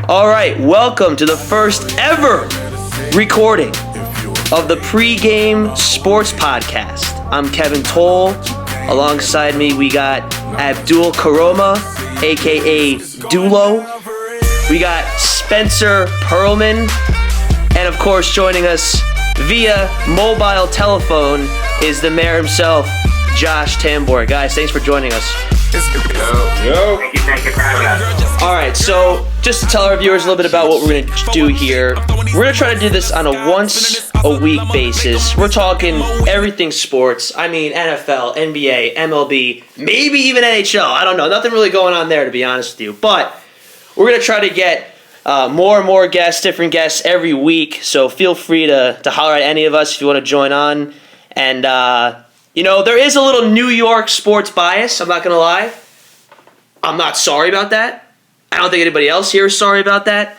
All right, welcome to the first ever recording of the Pregame Sports Podcast. I'm Kevin Towle. Alongside me, we got Abdul Koroma, a.k.a. Dullo. We got Spencer Pearlman. And of course, joining us via mobile telephone is the mayor himself, Josh Tambor. Guys, thanks for joining us. Yo. Thank you for having us. All right, so just to tell our viewers a little bit about what we're going to do here, we're going to try to do this on a once-a-week basis. We're talking everything sports. I mean, NFL, NBA, MLB, maybe even NHL. I don't know. Nothing really going on there, to be honest with you. But we're going to try to get more and more guests, different guests every week. So feel free to holler at any of us if you want to join on. And, there is a little New York sports bias. I'm not going to lie. I'm not sorry about that. I don't think anybody else here is sorry about that.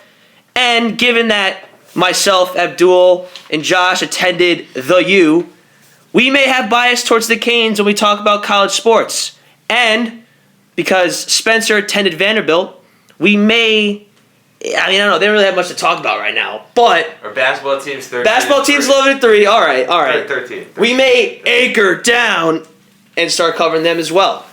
And given that myself, Abdul, and Josh attended the U, we may have bias towards the Canes when we talk about college sports. And because Spencer attended Vanderbilt, we may... I don't know. They don't really have much to talk about right now. But... Our basketball team's 13. Basketball team's 11-3. All right. 13. We may anchor down and start covering them as well.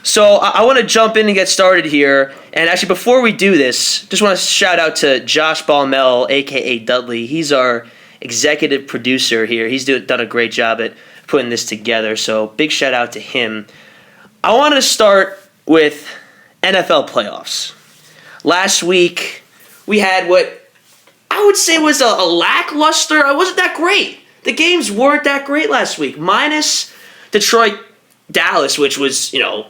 So I want to jump in and get started here. And actually, before we do this, just want to shout out to Josh Baumoehl, a.k.a. Dudley. He's our executive producer here. He's done a great job at putting this together. So big shout out to him. I want to start with NFL playoffs. Last week, we had what I would say was a lackluster. It wasn't that great. The games weren't that great last week. Minus Detroit, Dallas, which was, I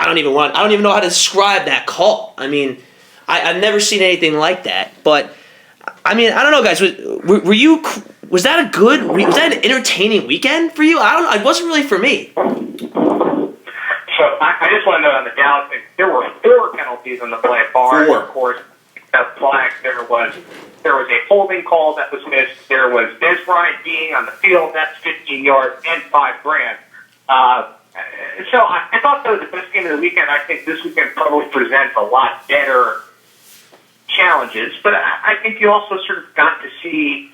don't even know how to describe that call. I mean, I've never seen anything like that. But I mean, I don't know, guys. Was that an entertaining weekend for you? It wasn't really for me. So I just want to note on the Dallas thing, there were 4 penalties on the play, bar, of course, a flag. There was a holding call that was missed. There was Des Bryant being on the field. That's 15 yards and $5,000. So I thought that was the best game of the weekend. I think this weekend probably presents a lot better challenges. But I think you also sort of got to see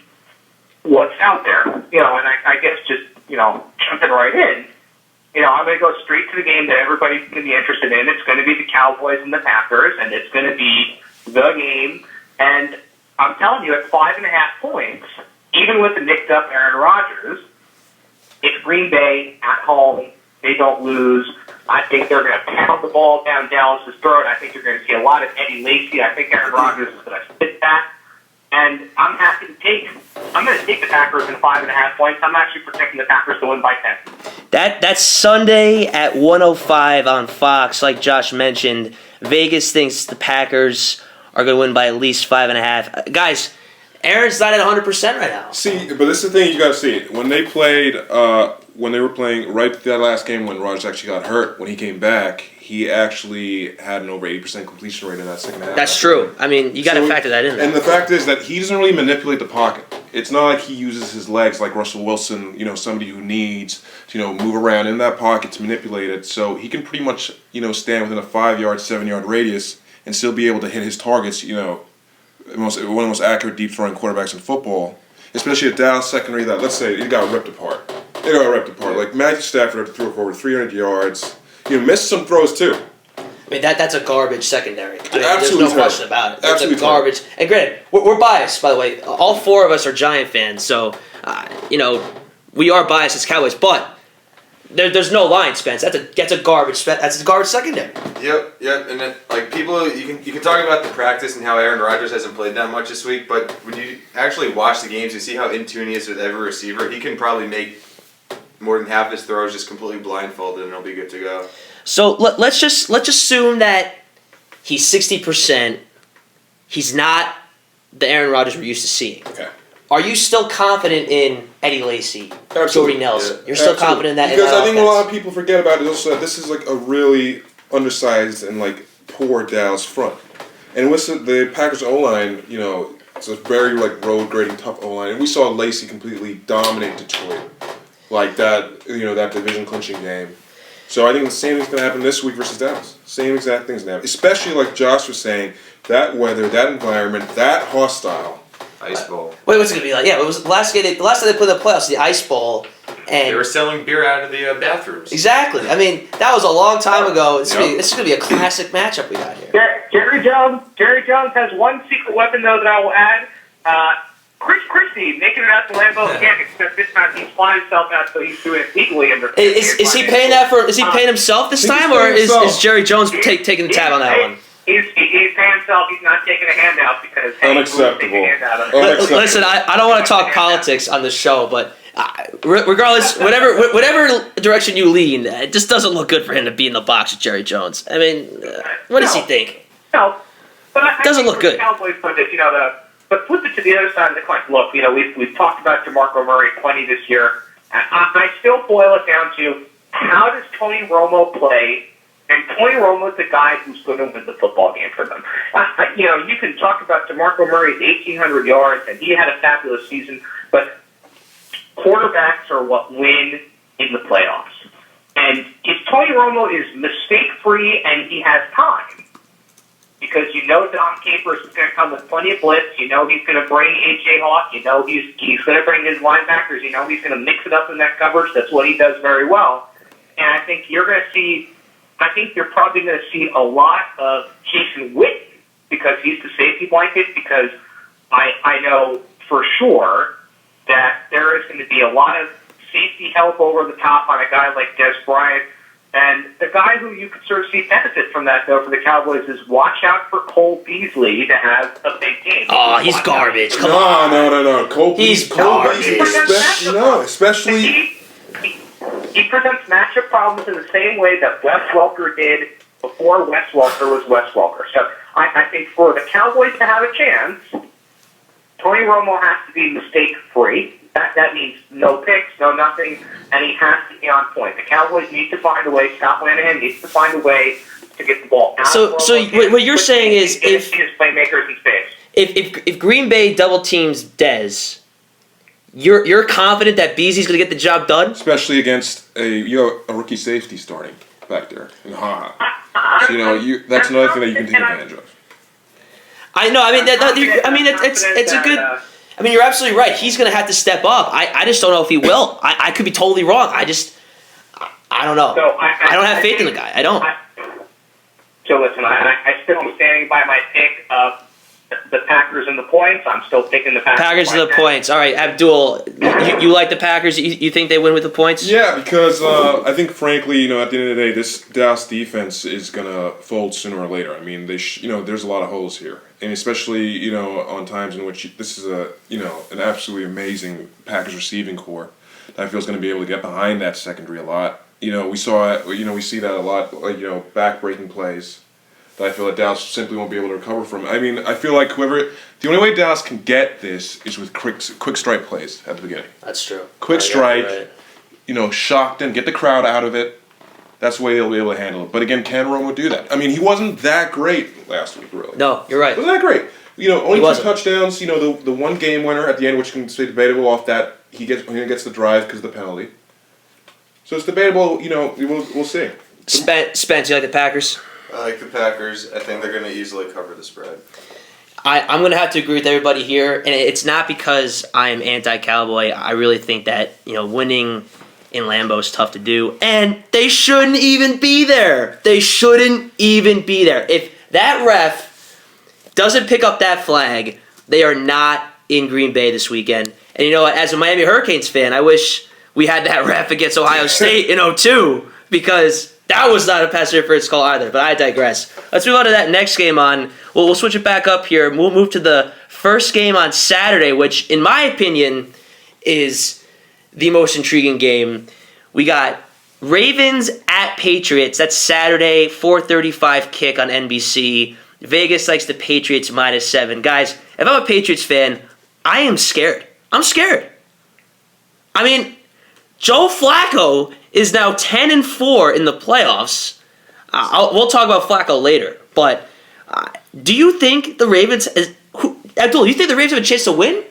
what's out there. And I guess just, jumping right in, I'm going to go straight to the game that everybody's going to be interested in. It's going to be the Cowboys and the Packers, and it's going to be the game. And I'm telling you, at 5.5 points, even with the nicked up Aaron Rodgers, it's Green Bay at home. They don't lose. I think they're going to pound the ball down Dallas' throat. I think you're going to see a lot of Eddie Lacy. I think Aaron Rodgers is going to fit that. And I'm going to take the Packers in 5.5 points. I'm actually predicting the Packers to win by 10. That's Sunday at 1:05 on Fox. Like Josh mentioned, Vegas thinks the Packers are going to win by at least 5.5. Guys, Aaron's not at 100% right now. See, but this is the thing you got to see. When they played, when they were playing right that last game when Rodgers actually got hurt, when he came back, he actually had an over 80% completion rate in that second half. That's true. I mean, you got to factor that in there. And the fact is that he doesn't really manipulate the pocket. It's not like he uses his legs like Russell Wilson, somebody who needs to, move around in that pocket to manipulate it. So he can pretty much, stand within a 5-yard, 7-yard radius and still be able to hit his targets, one of the most accurate deep throwing quarterbacks in football. Especially a Dallas secondary that, let's say, it got ripped apart. Like Matthew Stafford threw for over 300 yards. Missed some throws too. I mean, that's a garbage secondary. There's no question about it. Absolutely it's a garbage. And granted, we're biased, by the way. All 4 of us are Giant fans, so, we are biased as Cowboys. But there's no line, Spence. That's a garbage secondary. Yep. And then, people, you can talk about the practice and how Aaron Rodgers hasn't played that much this week, but when you actually watch the games, you see how in tune he is with every receiver. He can probably make more than half his throws just completely blindfolded, and he'll be good to go. So let's just assume that he's 60%. He's not the Aaron Rodgers we're used to seeing. Okay. Are you still confident in Eddie Lacy, Jordy Nelson? Yeah. You're still confident in that? Because I think a lot of people forget about it also that this is like a really undersized and poor Dallas front. And with the Packers O-line, it's a very road grading tough O-line. And we saw Lacy completely dominate Detroit. That division clinching game. So I think the same thing's going to happen this week versus Dallas. Same exact thing's going to happen. Especially like Josh was saying, that weather, that environment, that hostile. Ice Bowl. Wait, what's it gonna be like? Yeah, it was the last time they played in the playoffs, the Ice Bowl, and They were selling beer out of the bathrooms. exactly. I mean, that was a long time ago. This Yep. is gonna be a classic matchup we got here. Jerry Jones has one secret weapon, though, that I will add. Chris Christie making it out to Lambeau again, except this time he's flying himself out, so he's doing it legally. Is he paying that for? Is he paying himself this I think he's time, or paying is himself. Jerry Jones taking the tab on that one? He's paying himself. He's not taking a handout because Unacceptable. Listen, I don't want to talk politics on the show, but regardless, whatever direction you lean, it just doesn't look good for him to be in the box with Jerry Jones. I mean, what does he think? No, but I Doesn't think look for the good. Cowboys put it, but flip it to the other side of the coin. Look, we've talked about DeMarco Murray plenty this year. I still boil it down to how does Tony Romo play? And Tony Romo is the guy who's going to win the football game for them. You can talk about DeMarco Murray's 1,800 yards, and he had a fabulous season, but quarterbacks are what win in the playoffs. And if Tony Romo is mistake-free and he has time, because Dom Capers is going to come with plenty of blitz, he's going to bring A.J. Hawk, he's going to bring his linebackers, he's going to mix it up in that coverage. That's what he does very well. And I think you're probably going to see a lot of Jason Witten because he's the safety blanket, because I know for sure that there is going to be a lot of safety help over the top on a guy like Des Bryant. And the guy who you could sort of see benefit from that, though, for the Cowboys is watch out for Cole Beasley to have a big game. Oh, he's Watch garbage. out. Come on. No. Cole He's Beasley, garbage. especially. He presents matchup problems in the same way that Wes Welker did before Wes Welker was Wes Welker. So I think for the Cowboys to have a chance, Tony Romo has to be mistake-free. That means no picks, no nothing, and he has to be on point. The Cowboys need to find a way. Scott Linehan needs to find a way to get the ball out. So what you're saying is if his playmakers in space. If Green Bay double teams Dez, you're confident that Beasley's going to get the job done? Especially against a rookie safety starting back there in Ha. So, that's another thing that you can take advantage of. I know. I mean, it's a good. I mean, you're absolutely right. He's going to have to step up. I just don't know if he will. I could be totally wrong. I don't know. So I don't have faith in the guy. I don't. So listen, I still am standing by my pick of the Packers and the points. I'm still picking the Packers. Packers and the points. All right, Abdul, you like the Packers? You think they win with the points? Yeah, because I think, frankly, at the end of the day, this Dallas defense is gonna fold sooner or later. I mean, there's a lot of holes here, and especially on times in which this is an absolutely amazing Packers receiving core that I feel is going to be able to get behind that secondary a lot. We saw it. We see that a lot. Back-breaking plays that I feel that Dallas simply won't be able to recover from. I mean, I feel like the only way Dallas can get this is with quick strike plays at the beginning. That's true. Quick strike, shock them, get the crowd out of it. That's the way they'll be able to handle it. But again, can Romo do that? I mean, he wasn't that great last week, really. No, you're right. Wasn't that great. Only 2 wasn't. touchdowns. The one game winner at the end, which can stay debatable off that he gets the drive because of the penalty. So it's debatable. We'll see. Spence, you like the Packers? I like the Packers. I think they're going to easily cover the spread. I'm going to have to agree with everybody here, and it's not because I'm anti-Cowboy. I really think that winning in Lambeau is tough to do, and they shouldn't even be there. They shouldn't even be there. If that ref doesn't pick up that flag, they are not in Green Bay this weekend. And as a Miami Hurricanes fan, I wish we had that ref against Ohio State in 2002, because that was not a pass interference call either, but I digress. Let's move on to that next game on. We'll switch it back up here. We'll move to the first game on Saturday, which, in my opinion, is the most intriguing game. We got Ravens at Patriots. That's Saturday, 4:35 kick on NBC. Vegas likes the Patriots -7. Guys, if I'm a Patriots fan, I am scared. I'm scared. I mean, Joe Flacco is now 10-4 in the playoffs. We'll talk about Flacco later, but do you think the Ravens? Abdul, you think the Ravens have a chance to win?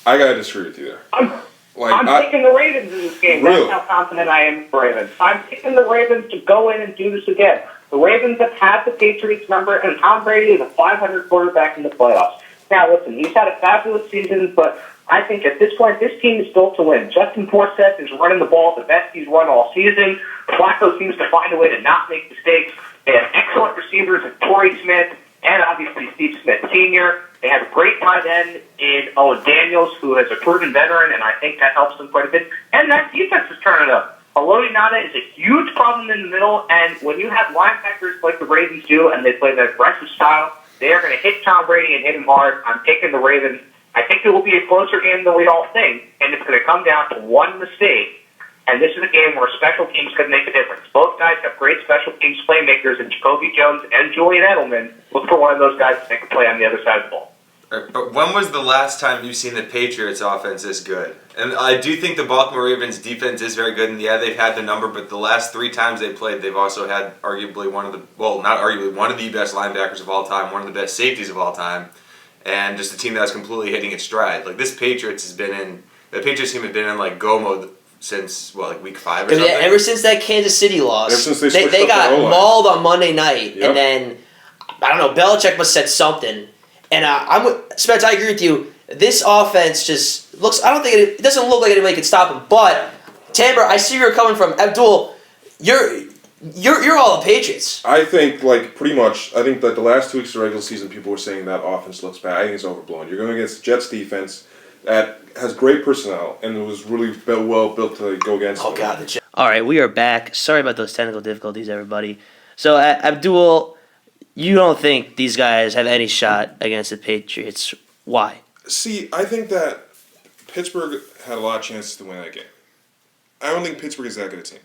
I gotta disagree with you there. I'm picking the Ravens in this game. Really? That's how confident I am in the Ravens. I'm picking the Ravens to go in and do this again. The Ravens have had the Patriots number, and Tom Brady is a 500 quarterback in the playoffs. Now, listen, he's had a fabulous season, but I think at this point, this team is built to win. Justin Forsett is running the ball the best he's run all season. Flacco seems to find a way to not make mistakes. They have excellent receivers in Torrey Smith and obviously Steve Smith Sr. They have a great tight end in Owen Daniels, who is a proven veteran, and I think that helps them quite a bit. And that defense is turning up. Haloti Ngata is a huge problem in the middle, and when you have linebackers like the Ravens do, and they play that aggressive style, they are going to hit Tom Brady and hit him hard. I'm taking the Ravens. I think it will be a closer game than we all think, and it's going to come down to one mistake. And this is a game where special teams could make a difference. Both guys have great special teams playmakers in Jacoby Jones and Julian Edelman. Look for one of those guys to make a play on the other side of the ball. But when was the last time you've seen the Patriots offense this good? And I do think the Baltimore Ravens defense is very good, and yeah, they've had the number, but the last 3 times they played, they've also had arguably one of the best linebackers of all time, one of the best safeties of all time, and just a team that's completely hitting its stride. Like, the Patriots team has been in like go mode since week 5 or something. Yeah, ever since that Kansas City loss, Ever since they got mauled on Monday night, Yep. and then I don't know, Belichick must have said something. And Spence, I agree with you. This offense just looks. I don't think it doesn't look like anybody can stop him. But Tambor, I see where you're coming from. Abdul, you're all the Patriots. I think pretty much. I think that the last 2 weeks of the regular season, people were saying that offense looks bad. I think it's overblown. You're going against the Jets defense that has great personnel and it was really well built to go against. Oh God, the Jets. All right, we are back. Sorry about those technical difficulties, everybody. So Abdul. You don't think these guys have any shot against the Patriots? Why? See, I think that Pittsburgh had a lot of chances to win that game. I don't think Pittsburgh is that good a team,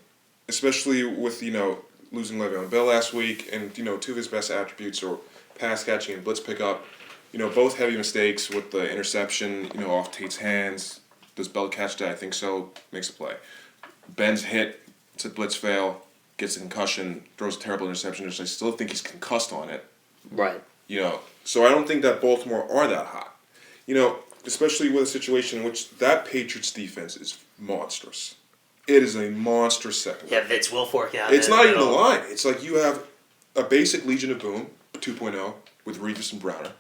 especially with losing Le'Veon Bell last week, and 2 of his best attributes are pass catching and blitz pickup. Both heavy mistakes with the interception. Off Tate's hands. Does Bell catch that? I think so. Makes a play. Ben's hit. It's a blitz fail. Gets a concussion, throws a terrible interception, which I still think he's concussed on it. Right. So I don't think that Baltimore are that hot. Especially with a situation in which that Patriots defense is monstrous. It is a monstrous secondary. Yeah, Vince Wilfork out. It's not even the line. It's like you have a basic Legion of Boom 2.0 with Revis and Browner.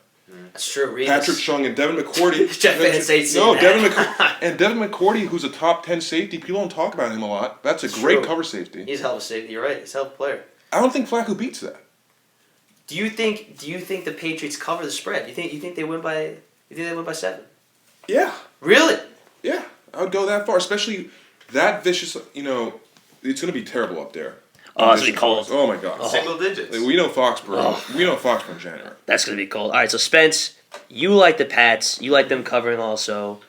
That's true. Revis. Patrick Chung and Devin McCourty. Jeff Van St. Devin McCourty, who's a top 10 safety. People don't talk about him a lot. That's a great cover safety. He's a hell of a safety. You're right. He's a hell of a player. I don't think Flacco beats that. Do you think the Patriots cover the spread? You think they win by 7? Yeah. Really? Yeah. I would go that far, especially that vicious. It's going to be terrible up there. Oh, it's going to be cold. Oh, my God. Single digits. We know Foxborough. We know Foxborough in January. That's going to be cold. All right, so Spence, you like the Pats. You like them covering also.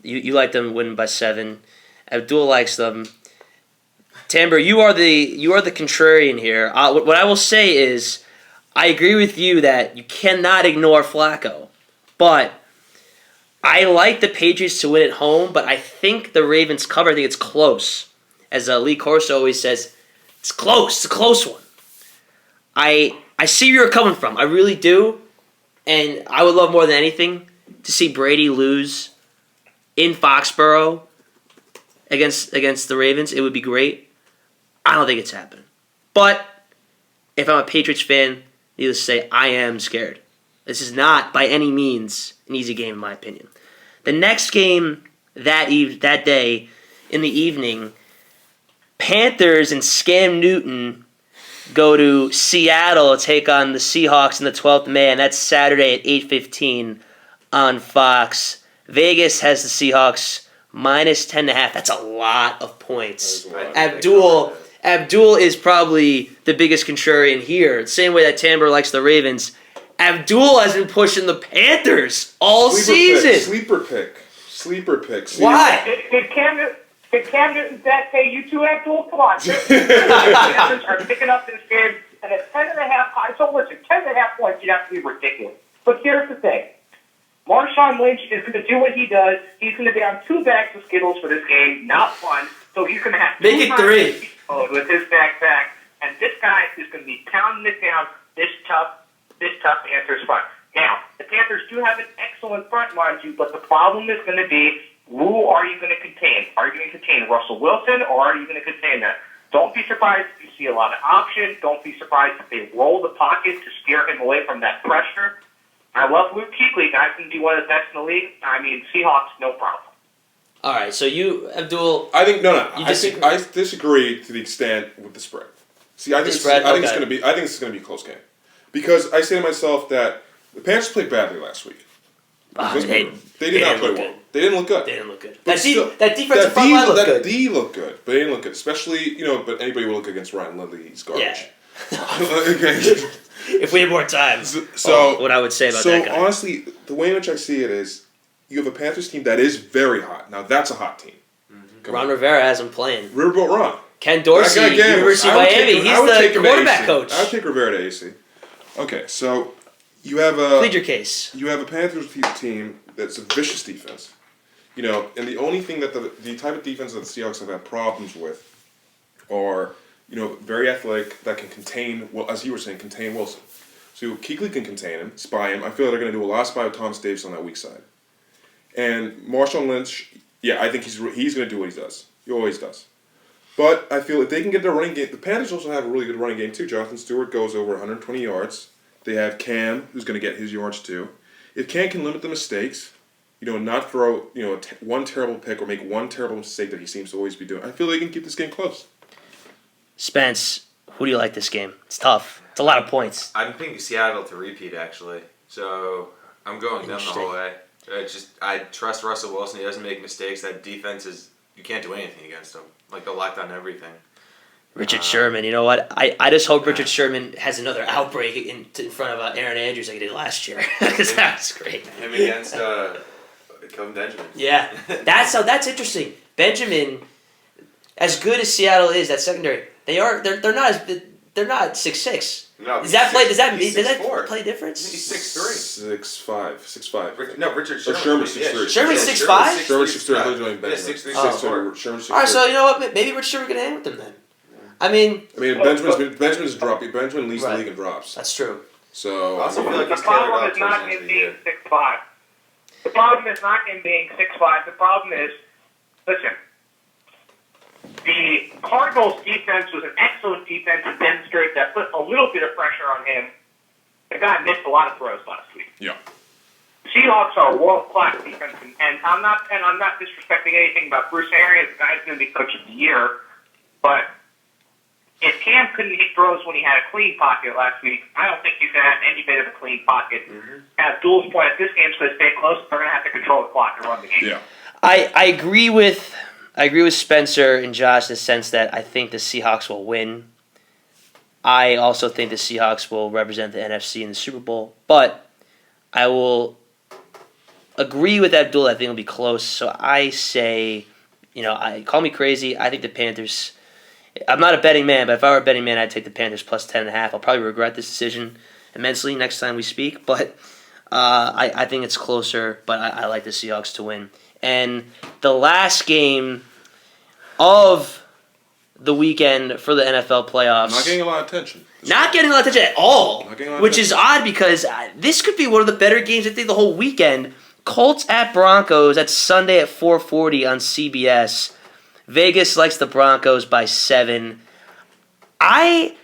You like them winning by 7. Abdul likes them. Tambor, you are the contrarian here. What I will say is, I agree with you that you cannot ignore Flacco, but I like the Patriots to win at home. But I think the Ravens cover. I think it's close, as Lee Corso always says. It's close. It's a close one. I see where you're coming from. I really do, and I would love more than anything to see Brady lose in Foxborough against the Ravens. It would be great. I don't think it's happening. But if I'm a Patriots fan, needless to say, I am scared. This is not by any means an easy game, in my opinion. The next game that day in the evening, Panthers and Scam Newton go to Seattle to take on the Seahawks in the 12th man. That's Saturday at 8:15 on Fox. Vegas has the Seahawks minus 10.5. That's a lot of points. Abdul is probably the biggest contrarian here. The same way that Tambor likes the Ravens. Abdul has been pushing the Panthers all season. Sleeper pick. Why? Did Cam Newton's dad pay you too, Abdul? Come on. The Panthers are picking up this game, and at 10.5, so listen, 10.5 points, you'd have to be ridiculous. But here's the thing. Marshawn Lynch is going to do what he does. He's going to be on 2 bags of Skittles for this game, not 1. So he's going to have Make it 3 with his backpack, and this guy is going to be pounding it down. This tough Panthers front. Now, the Panthers do have an excellent front, mind you, but the problem is going to be, who are you going to contain? Are you going to contain Russell Wilson, or are you going to contain Don't be surprised if you see a lot of options. Don't be surprised if they roll the pocket to steer him away from that pressure. I love Luke Kuechly. Guys can be one of the best in the league. I mean, Seahawks, no problem. All right, so you, Abdul. I think You I disagree to the extent with the spread. See, I think it's going to be. I think this is going to be a close game because I say to myself that the Panthers played badly last week. They did not play well. They didn't look good. They didn't look good. But That defensive front line looked good. That D looked good, but they didn't look good. Especially, but anybody will look against Ryan Lindley. He's garbage. Yeah. Okay. If we had more time. So what I would say about that guy. So honestly, the way in which I see it is, you have a Panthers team that is very hot. Now that's a hot team. Mm-hmm. Ron Rivera has him playing. Riverboat Ron. Ken Dorsey, University of Miami. He's the quarterback coach. I would take Rivera to AC. Okay, so you have a plead your case. You have a Panthers team that's a vicious defense. And the only thing that the type of defense that the Seahawks have had problems with are, very athletic that can contain, well, as you were saying, contain Wilson. So Kuechly can contain him, spy him. I feel like they're going to do a lot of spy with Thomas Davis on that weak side. And Marshawn Lynch, I think he's going to do what he does. He always does. But I feel if they can get their running game, the Panthers also have a really good running game too. Jonathan Stewart goes over 120 yards. They have Cam, who's going to get his yards too. If Cam can limit the mistakes, not throw, one terrible pick or make one terrible mistake that he seems to always be doing, I feel they can keep this game close. Spence, who do you like this game? It's tough. It's a lot of points. I'm thinking Seattle to repeat, actually. So I'm going them the whole way. I trust Russell Wilson. He doesn't make mistakes. That defense you can't do anything against him. Like, they're locked on everything. Richard Sherman, you know what? I just hope Richard Sherman has another outbreak in front of Aaron Andrews like he did last year. Because that was great. Him against Kelvin Benjamin. Yeah. That's interesting. Benjamin, as good as Seattle is, that secondary, they're not 6'6". No, does that play difference? He's 6'3". 6'5". No, Richard Sherman. Sherman's 6'3". Sherman's 6'5"? Sherman's 6'3". I thought you were Yeah, 6'3", 6'4". 6'4". All right, so you know what? Maybe Richard Sherman can hang with them then. I mean, Benjamin's dropping. Benjamin leads the league in drops. That's true. So I also feel like The he's tailored problem off is not towards the end him of the being year. 6'5". The problem is not him being 6'5". The problem is, listen, the Cardinals' defense was an excellent defense to demonstrate that put a little bit of pressure on him. The guy missed a lot of throws last week. Yeah. Seahawks are a world-class defense, and I'm not disrespecting anything about Bruce Arians. The guy's going to be coach of the year, but if Cam couldn't hit throws when he had a clean pocket last week, I don't think he's going to have any bit of a clean pocket. Mm-hmm. Abdul's point, if this game's going to stay close, they're going to have to control the clock and run the game. Yeah. I agree with Spencer and Josh in the sense that I think the Seahawks will win. I also think the Seahawks will represent the NFC in the Super Bowl, but I will agree with Abdul. I think it'll be close. So I say, call me crazy. I think the Panthers. I'm not a betting man, but if I were a betting man, I'd take the Panthers plus 10.5. I'll probably regret this decision immensely next time we speak, but I think it's closer. But I like the Seahawks to win. And the last game of the weekend for the NFL playoffs. Not getting a lot of attention. Not getting a lot of attention at all. Which is odd because this could be one of the better games, I think, the whole weekend. Colts at Broncos. That's Sunday at 4:40 on CBS. Vegas likes the Broncos by 7. I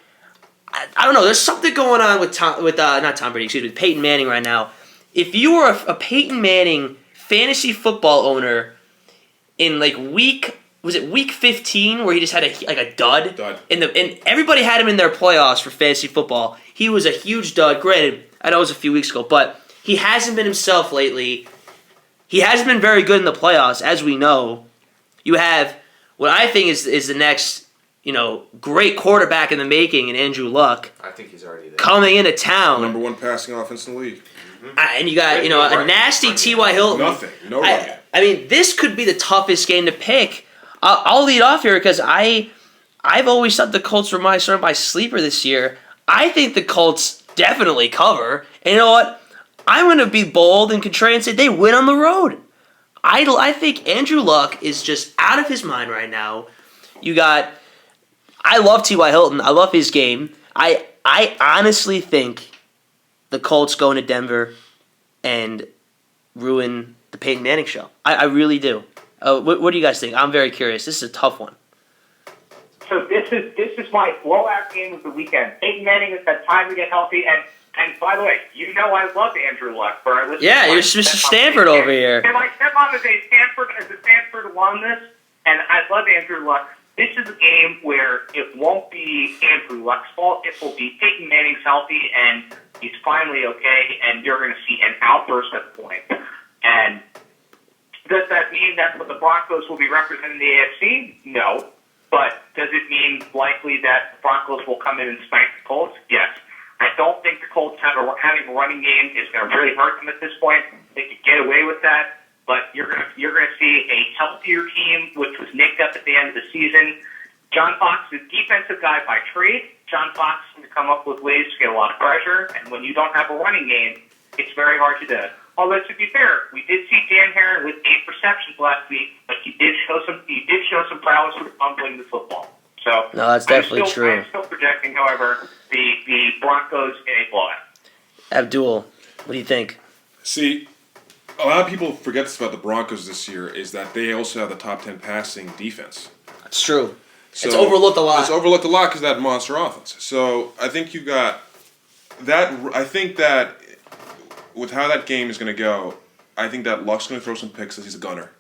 don't know. There's something going on with Peyton Manning right now. If you were a Peyton Manning fantasy football owner in week 15 where he just had a dud. And everybody had him in their playoffs for fantasy football. He was a huge dud. Granted, I know it was a few weeks ago, but he hasn't been himself lately. He hasn't been very good in the playoffs, as we know. You have what I think is the next, great quarterback in the making in Andrew Luck. I think he's already there. Coming into town. Number 1 passing offense in the league. And you got, a nasty T.Y. Hilton. Nothing. No running. I mean, this could be the toughest game to pick. I'll lead off here because I've always thought the Colts were my sleeper this year. I think the Colts definitely cover. And you know what? I'm going to be bold and contrarian and say they win on the road. I think Andrew Luck is just out of his mind right now. I love T.Y. Hilton. I love his game. I honestly think the Colts go into Denver and ruin the Peyton Manning show. I really do. What do you guys think? I'm very curious. This is a tough one. So this is my blowout game of the weekend. Peyton Manning has had time to get healthy, and by the way, you know I love Andrew Luck. Yeah, you're Mr. Stanford over here. And my stepmom is a Stanford alumnus, and I love Andrew Luck. This is a game where it won't be Andrew Luck's fault. It will be Peyton Manning's healthy, and he's finally okay, and you're going to see an outburst at the point. And does that mean that the Broncos will be representing the AFC? No. But does it mean likely that the Broncos will come in and spank the Colts? Yes. I don't think the Colts having a running game is going to really hurt them at this point. They could get away with that, but you're going to see a healthier team, which was nicked up at the end of the season. John Fox is a defensive guy by trade. John Fox can come up with ways to get a lot of pressure, and when you don't have a running game, it's very hard to do it. Although, to be fair, we did see Dan Herron with 8 receptions last week, but he did show some prowess with fumbling the football. So no, that's definitely true. I'm still projecting, however, the Broncos in a blowout. Abdul, what do you think? See, a lot of people forget this about the Broncos this year is that they also have the top 10 passing defense. That's true. So it's overlooked a lot. It's overlooked a lot because of that monster offense. So I think you've got that. I think that with how that game is going to go, I think that Luck's going to throw some picks as he's a gunner.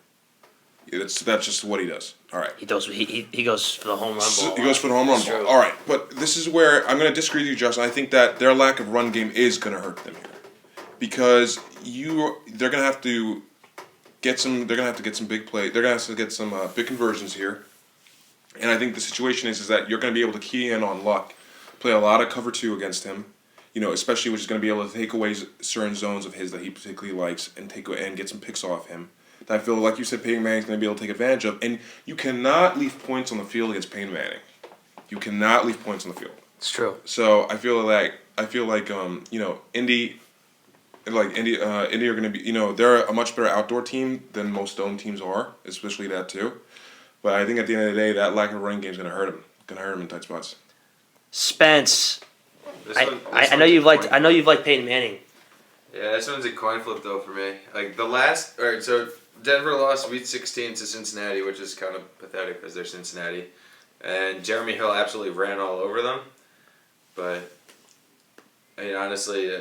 That's just what he does. All right. He goes for the home run ball. He goes for the home run ball. All right. But this is where I'm going to disagree with you, Justin. I think that their lack of run game is going to hurt them here. Because they're going to have to get some. They're going to have to get some big play. They're going to have to get some big conversions here. And I think the situation is that you're going to be able to key in on Luck, play a lot of cover 2 against him. You know, especially which is going to be able to take away certain zones of his that he particularly likes and get some picks off him. That I feel, like you said, Peyton Manning's going to be able to take advantage of. And you cannot leave points on the field against Peyton Manning. You cannot leave points on the field. It's true. So I feel like Indy are going to be, they're a much better outdoor team than most dome teams are, especially that too. But I think at the end of the day, that lack of running game is going to hurt him in tight spots. Spence, I know you've liked Peyton Manning. Yeah, this one's a coin flip though for me. Like so Denver lost Week 16 to Cincinnati, which is kind of pathetic because they're Cincinnati, and Jeremy Hill absolutely ran all over them. But I mean, honestly,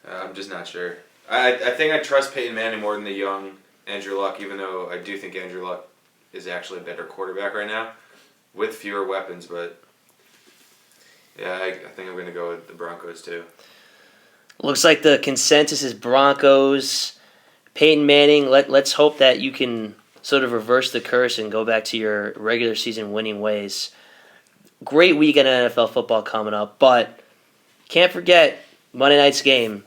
I'm just not sure. I think I trust Peyton Manning more than the young Andrew Luck, even though I do think Andrew Luck is actually a better quarterback right now with fewer weapons. But yeah, I think I'm going to go with the Broncos too. Looks like the consensus is Broncos. Peyton Manning, let's hope that you can sort of reverse the curse and go back to your regular season winning ways. Great weekend of NFL football coming up, but can't forget Monday night's game.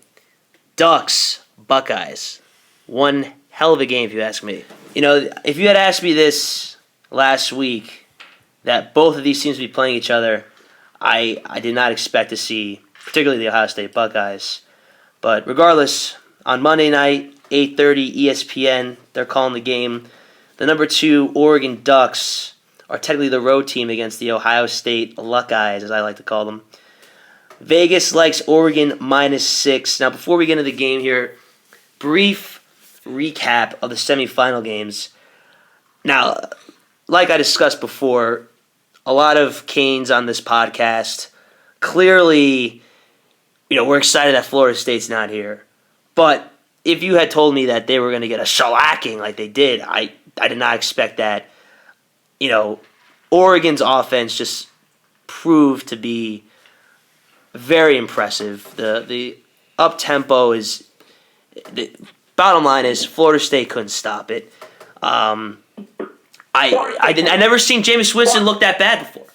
Ducks, Buckeyes. One hell of a game if you ask me. You know, if you had asked me this last week, that both of these teams would be playing each other, I did not expect to see, particularly the Ohio State Buckeyes. But regardless, on Monday night, 8:30 ESPN, they're calling the game. The number 2 Oregon Ducks are technically the road team against the Ohio State Luckeyes, as I like to call them. Vegas likes Oregon -6. Now, before we get into the game here, brief recap of the semifinal games. Now, like I discussed before, a lot of Canes on this podcast. Clearly, we're excited that Florida State's not here. But if you had told me that they were going to get a shellacking like they did, I did not expect that. Oregon's offense just proved to be very impressive. The up-tempo is... The bottom line is Florida State couldn't stop it. I never seen Jameis Winston look that bad before.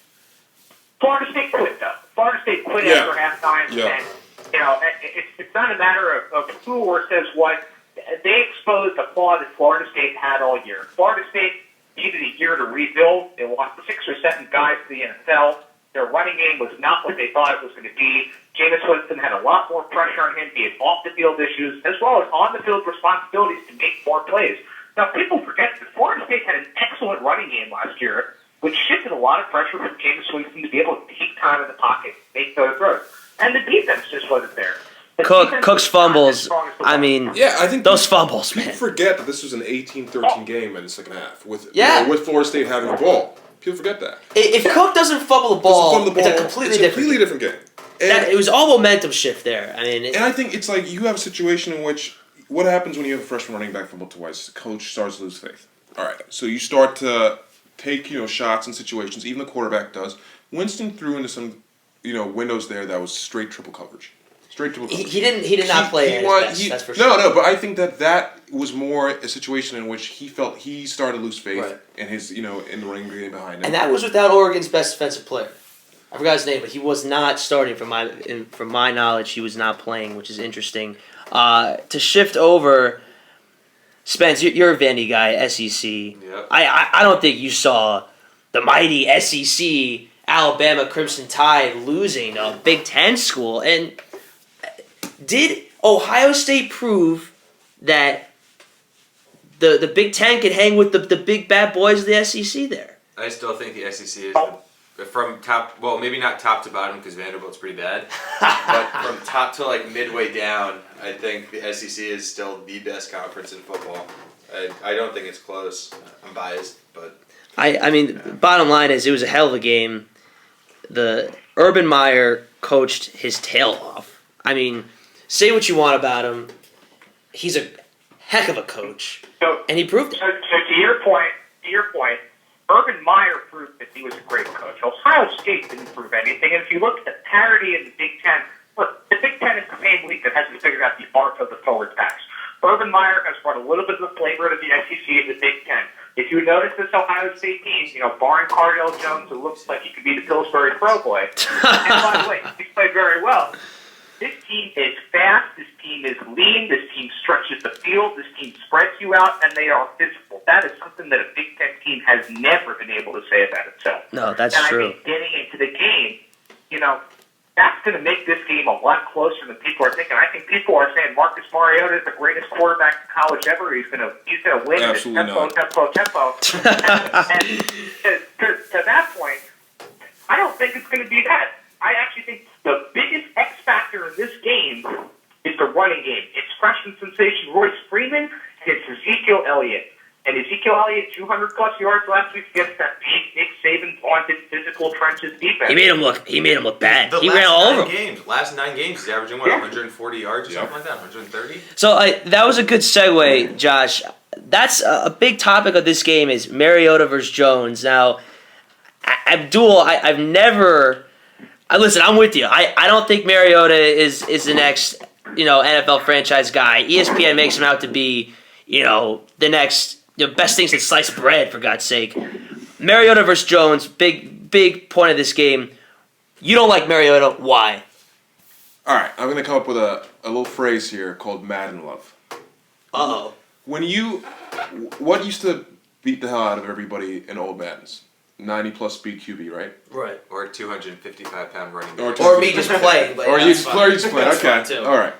Florida State quit, though. Florida State quit after halftime. Yeah. And, it's not a matter of who or says what. They exposed the flaw that Florida State had all year. Florida State needed a year to rebuild. They lost 6 or 7 guys to the NFL. Their running game was not what they thought it was going to be. Jameis Winston had a lot more pressure on him. He had off-the-field issues, as well as on-the-field responsibilities to make more plays. Now, people forget that Florida State had an excellent running game last year, which shifted a lot of pressure from Jameis Winston to be able to take time in the pocket, make those throws. And the defense just wasn't there. Cook's fumbles, I think those fumbles, man. People forget that this was an 18-13 game in the second half with Florida State having the ball. People forget that. If Cook doesn't fumble the ball, it's a completely different game. It was all momentum shift there. I mean, and I think it's like you have a situation in which what happens when you have a freshman running back fumble twice? The coach starts to lose faith. All right, so you start to take shots in situations. Even the quarterback does. Winston threw into some windows there that was straight triple coverage. He did not play at his best, that's for sure. No, but I think that was more a situation in which he felt he started to lose faith in his, in the running game behind him. And that was without Oregon's best defensive player. I forgot his name, but he was not starting from my knowledge. He was not playing, which is interesting. To shift over, Spence, you're a Vandy guy, SEC. Yep. I don't think you saw the mighty SEC Alabama Crimson Tide losing a Big Ten school. And did Ohio State prove that the Big Ten could hang with the big bad boys of the SEC there? I still think the SEC is from top. Well, maybe not top to bottom because Vanderbilt's pretty bad, but from top to like midway down, I think the SEC is still the best conference in football. I don't think it's close. I'm biased, but I mean, bottom line is it was a hell of a game. The Urban Meyer coached his tail off. I mean, say what you want about him, he's a heck of a coach, and he proved it. So to your point, Urban Meyer proved that he was a great coach. Ohio State didn't prove anything. And if you look at the parity in the Big Ten, look, the Big Ten is the same league that hasn't figured out the art of the forward pass. Urban Meyer has brought a little bit of the flavor to the SEC and the Big Ten. If you notice this Ohio State team, barring Cardale Jones, who looks like he could be the Pillsbury Pro Boy, and by the way, he's played very well. This team is fast, this team is lean, this team stretches the field, this team spreads you out, and they are physical. That is something that a Big Ten team has never been able to say about itself. No, that's And true. I think getting into the game, that's going to make this game a lot closer than people are thinking. I think people are saying Marcus Mariota is the greatest quarterback in college ever. He's going to win this tempo. And to that point, I don't think it's going to be that. I actually think the biggest X factor in this game is the running game. It's freshman sensation Royce Freeman and it's Ezekiel Elliott. And Ezekiel Elliott, 200-plus yards last week against that big Nick Saban-vaunted physical trenches defense. He made him look bad. He ran all over him. Last 9 games, he's averaging 140 yards or something like that, 130. So that was a good segue, Josh. That's a big topic of this game is Mariota versus Jones. Now, Abdul, I've never. Listen, I'm with you. I don't think Mariota is the next NFL franchise guy. ESPN makes him out to be the next. Best thing since sliced bread, for God's sake. Mariota versus Jones, big point of this game. You don't like Mariota, why? All right, I'm going to come up with a little phrase here called Madden love. Uh-oh. What used to beat the hell out of everybody in old Maddens? 90-plus speed QB, right? Right. Or 255-pound running back. Or me just playing. But you just play. Okay, too. all right.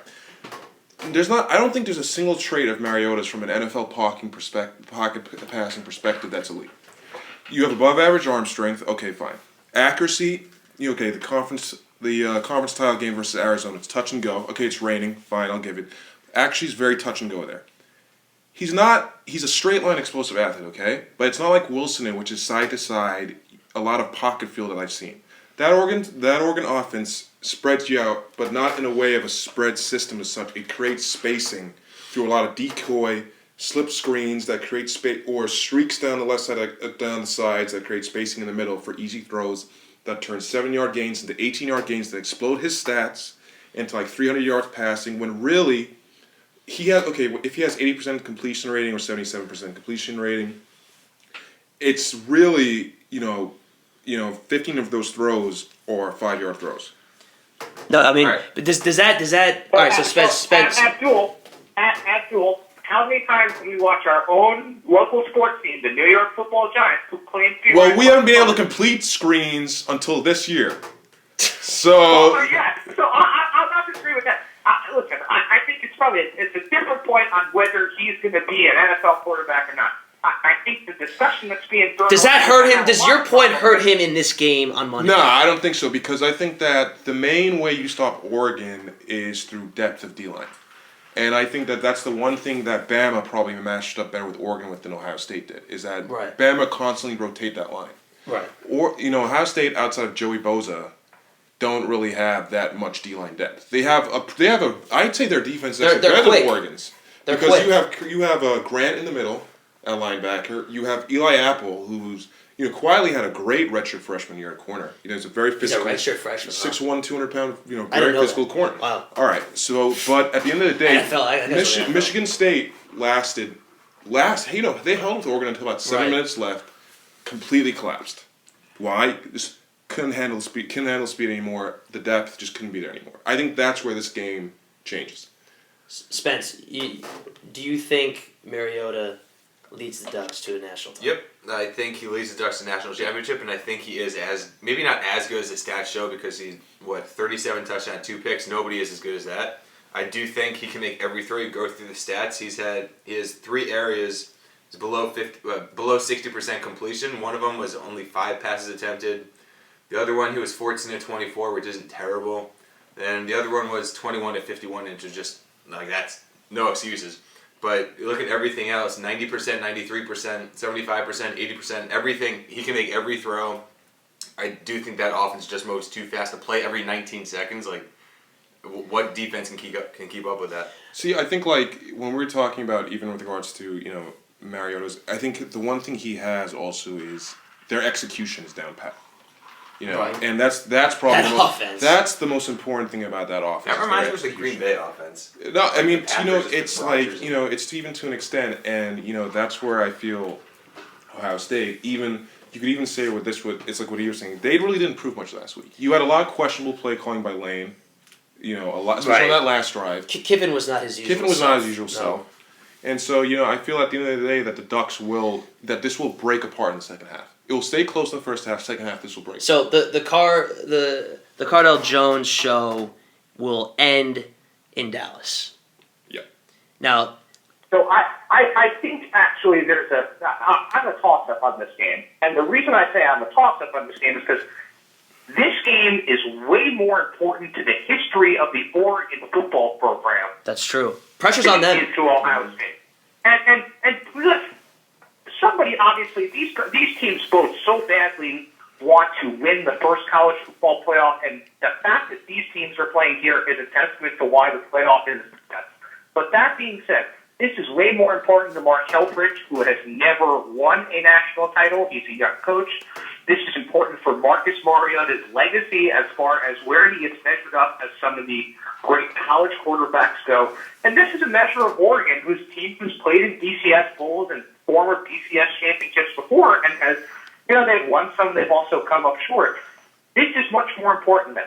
I don't think there's a single trait of Mariota's from an NFL pocket passing perspective that's elite. You have above average arm strength, okay, fine. Accuracy, the conference style game versus Arizona, it's touch and go. Okay, it's raining, fine, I'll give it. Actually, he's very touch and go there. He's a straight line explosive athlete, okay? But it's not like Wilson, which is side to side, a lot of pocket field that I've seen. That Oregon offense spreads you out, but not in a way of a spread system as such. It creates spacing through a lot of decoy, slip screens that create space, or streaks down the left side, down the sides that create spacing in the middle for easy throws that turn 7-yard gains into 18-yard gains that explode his stats into like 300 yards passing. When really, if he has 80% completion rating or 77% completion rating, it's really 15 of those throws are 5-yard throws. No, I mean, right. but does that? All right, so Spence. Abdul, how many times do we watch our own local sports team, the New York Football Giants, who claim to? Well, we haven't been able to complete screens until this year. So. I'll not disagree with that. Listen, I think it's a different point on whether he's going to be an NFL quarterback or not. I think the discussion that's being thrown. Does that hurt him? Does your point hurt him in this game on Monday? No, I don't think so, because I think that the main way you stop Oregon is through depth of D-line. And I think that that's the one thing that Bama probably matched up better with Oregon with than Ohio State did, is that Right. Bama constantly rotate that line. Right. Or Ohio State outside of Joey Bosa don't really have that much D-line depth. They have a. I'd say their defense is actually They're better quick. than Oregon's They're because quick. you have Grant in the middle at linebacker. You have Eli Apple, who's quietly had a great redshirt freshman year at corner. He's a very physical. He's a redshirt freshman. 6'1", 200-pound, I didn't very know physical that. corner. Wow. All right, but at the end of the day, NFL, I guess NFL. Michigan State lasted. They held with Oregon until about 7 Right. minutes left, completely collapsed. Why? Just couldn't handle speed anymore. The depth just couldn't be there anymore. I think that's where this game changes. Spence, do you think Mariota leads the Ducks to a national title? Yep, I think he leads the Ducks to national championship, and I think he is maybe not as good as the stats show because he's 37 touchdowns, 2 picks. Nobody is as good as that. I do think he can make every throw. You go through the stats. He has 3 areas below 60% completion. One of them was only 5 passes attempted. The other one he was 14 to 24, which isn't terrible. Then the other one was 21 to 51, which is just that's no excuses. But you look at everything else: 90%, 93%, 75%, 80%. Everything he can make every throw. I do think that offense just moves too fast to play every 19 seconds. What defense can keep up with that? See, I think when we're talking about even with regards to Mariota's, I think the one thing he has also is their execution is down pat. Right. And that's probably Offense. that's the most important thing about that offense. That reminds me of the Green Bay offense. No, I mean Panthers it's with like Rodgers. it's even to an extent, and that's where I feel Ohio State. Even you could even say it's like what he was saying. They really didn't prove much last week. You had a lot of questionable play calling by Lane. A lot, especially Right. on that last drive. Kiffin was not his usual Kiffin was self. not his usual self. And so, I feel at the end of the day that the Ducks this will break apart in the second half. It will stay close in the first half. Second half, this will break. So the Cardell Jones show will end in Dallas. Yeah. Now, So I think actually I'm a toss-up on this game. And the reason I say I'm a toss-up on this game is because this game is way more important to the history of the Oregon football program. that's true. Pressure's on them. To Ohio State. And look, somebody obviously these teams both so badly want to win the first college football playoff, and the fact that these teams are playing here is a testament to why the playoff is a success. But that being said, this is way more important to Mark Helfrich, who has never won a national title. He's a young coach. This is important for Marcus Mariota's legacy as far as where he is measured up as some of the great college quarterbacks go. And this is a measure of Oregon, whose team has played in BCS Bowls and former BCS championships before, and has, they've won some, they've also come up short. This is much more important than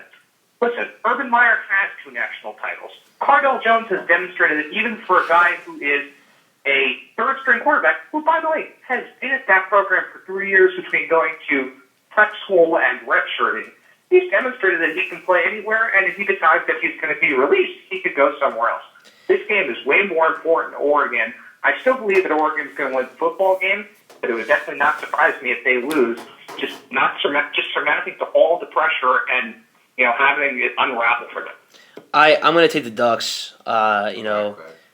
listen, Urban Meyer has 2 national titles. Cardell Jones has demonstrated that even for a guy who is a third-string quarterback, who, by the way, has been at that program for 3 years between going to prep school and redshirting, he's demonstrated that he can play anywhere, and if he decides that he's going to be released, he could go somewhere else. This game is way more important to Oregon. I still believe that Oregon's going to win the football game, but it would definitely not surprise me if they lose, just surmounting to all the pressure and having it unravel for them. I'm going to take the Ducks.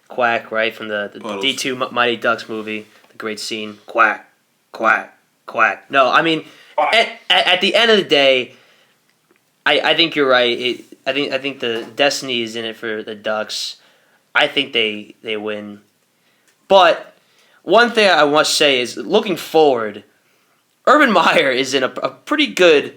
Quack, right, from the D2 Mighty Ducks movie, the great scene. Quack, quack, quack. No, I mean, at the end of the day, I think you're right. I think the destiny is in it for the Ducks. I think they win. But one thing I must say is, looking forward, Urban Meyer is in a pretty good.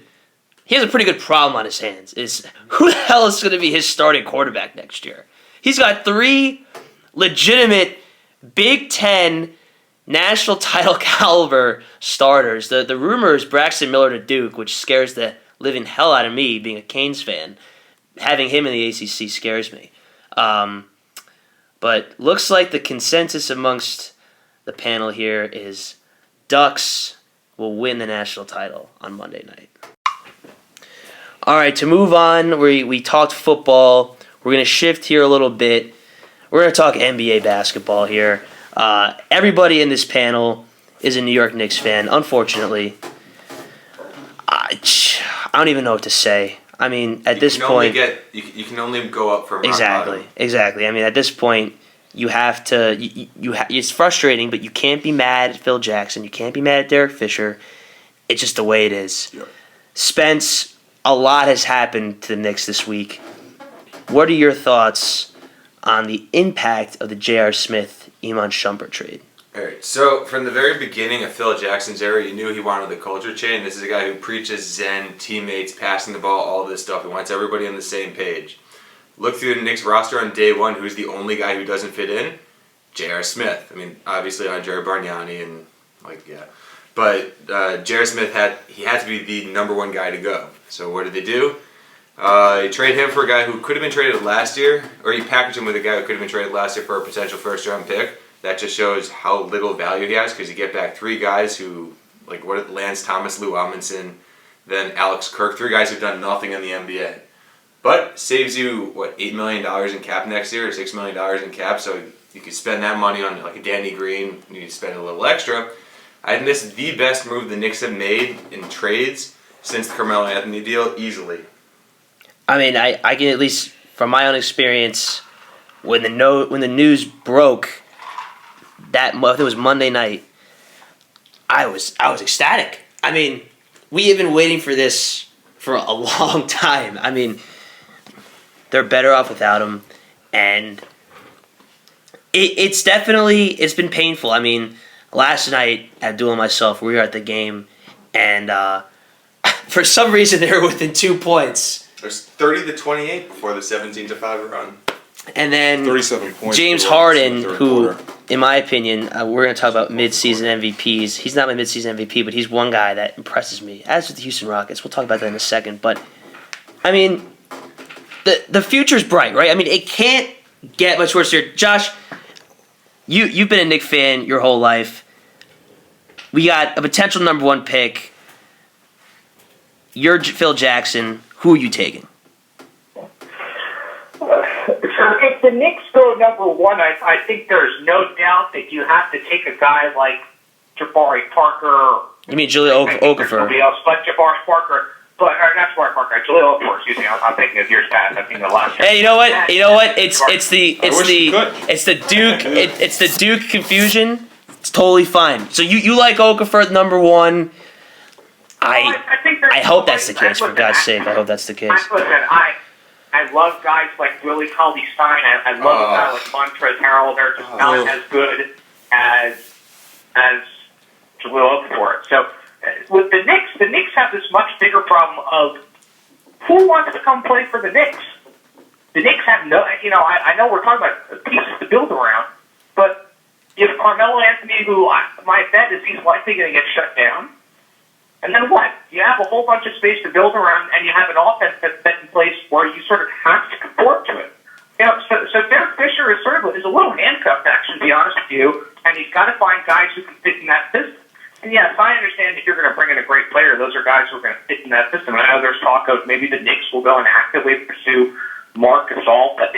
He has a pretty good problem on his hands. Is who the hell is going to be his starting quarterback next year? He's got 3 legitimate Big Ten national title caliber starters. The rumor is Braxton Miller to Duke, which scares the living hell out of me, being a Canes fan. Having him in the ACC scares me. But looks like the consensus amongst the panel here is Ducks will win the national title on Monday night. All right, to move on, we talked football. We're going to shift here a little bit. We're going to talk NBA basketball here. Everybody in this panel is a New York Knicks fan, unfortunately. I don't even know what to say. I mean, at this point... You can only go up from Exactly. I mean, at this point, you have to... It's frustrating, but you can't be mad at Phil Jackson. You can't be mad at Derek Fisher. it's just the way it is. Yep. Spence, a lot has happened to the Knicks this week. What are your thoughts on the impact of the J.R. Smith, Iman Shumpert trade? All right. So from the very beginning of Phil Jackson's era, you knew he wanted the culture change. This is a guy who preaches Zen, teammates, passing the ball, all this stuff. He wants everybody on the same page. Look through the Knicks roster on day one. Who's the only guy who doesn't fit in? J.R. Smith. I mean, obviously Andre Bargnani and but J.R. Smith had to be the number one guy to go. So what did they do? You trade him for a guy who could have been traded last year, or you package him with a guy who could have been traded last year for a potential first-round pick. That just shows how little value he has because you get back three guys who, Lance Thomas, Lou Amundsen, then Alex Kirk, three guys who've done nothing in the NBA. But saves you, $8 million in cap next year, or $6 million in cap, so you could spend that money on a Danny Green, you can spend a little extra. I think this is the best move the Knicks have made in trades since the Carmelo Anthony deal, easily. I mean, I can at least, from my own experience, when the news broke, it was Monday night, I was ecstatic. I mean, we have been waiting for this for a long time. I mean, they're better off without him, and it's been painful. I mean, last night, Abdul and myself, we were at the game, and for some reason they were within 2 points. There's 30-28 before the 17-5 run. And then 37 points. James Harden, who, in my opinion, we're going to talk about mid-season MVPs. He's not my mid-season MVP, but he's one guy that impresses me. As with the Houston Rockets, we'll talk about that in a second. But, I mean, the future's bright, right? I mean, it can't get much worse here. Josh, you've been a Knicks fan your whole life. We got a potential number one pick. You're Phil Jackson. Who are you taking? If the Knicks go number one, I think there's no doubt that you have to take a guy like Jabari Parker. You mean Julio Okafor? Somebody else, but Jabari Parker. Or not Jabari Parker. Julio Okafor. Excuse me. I'm thinking of your stats. I'm thinking of last year. Hey, you know what? It's the Duke confusion. It's totally fine. So you like Okafor number one? I hope that's the case. For God's sake, I hope that's the case. Listen, I love guys like Willie Cauley-Stein. I love a guy like Montrezl Harrell. They're just not as good as Julio Okafor. So with the Knicks have this much bigger problem of who wants to come play for the Knicks. The Knicks have no. I know we're talking about pieces to build around, but if Carmelo Anthony, who my bet is he's likely going to get shut down. And then what? You have a whole bunch of space to build around, and you have an offense that's set in place where you sort of have to conform to it. So Derek Fisher is a little handcuffed, actually, to be honest with you, and he's got to find guys who can fit in that system. And yes, I understand if you're going to bring in a great player, those are guys who are going to fit in that system. And I know there's talk of maybe the Knicks will go and actively pursue Marc Gasol, but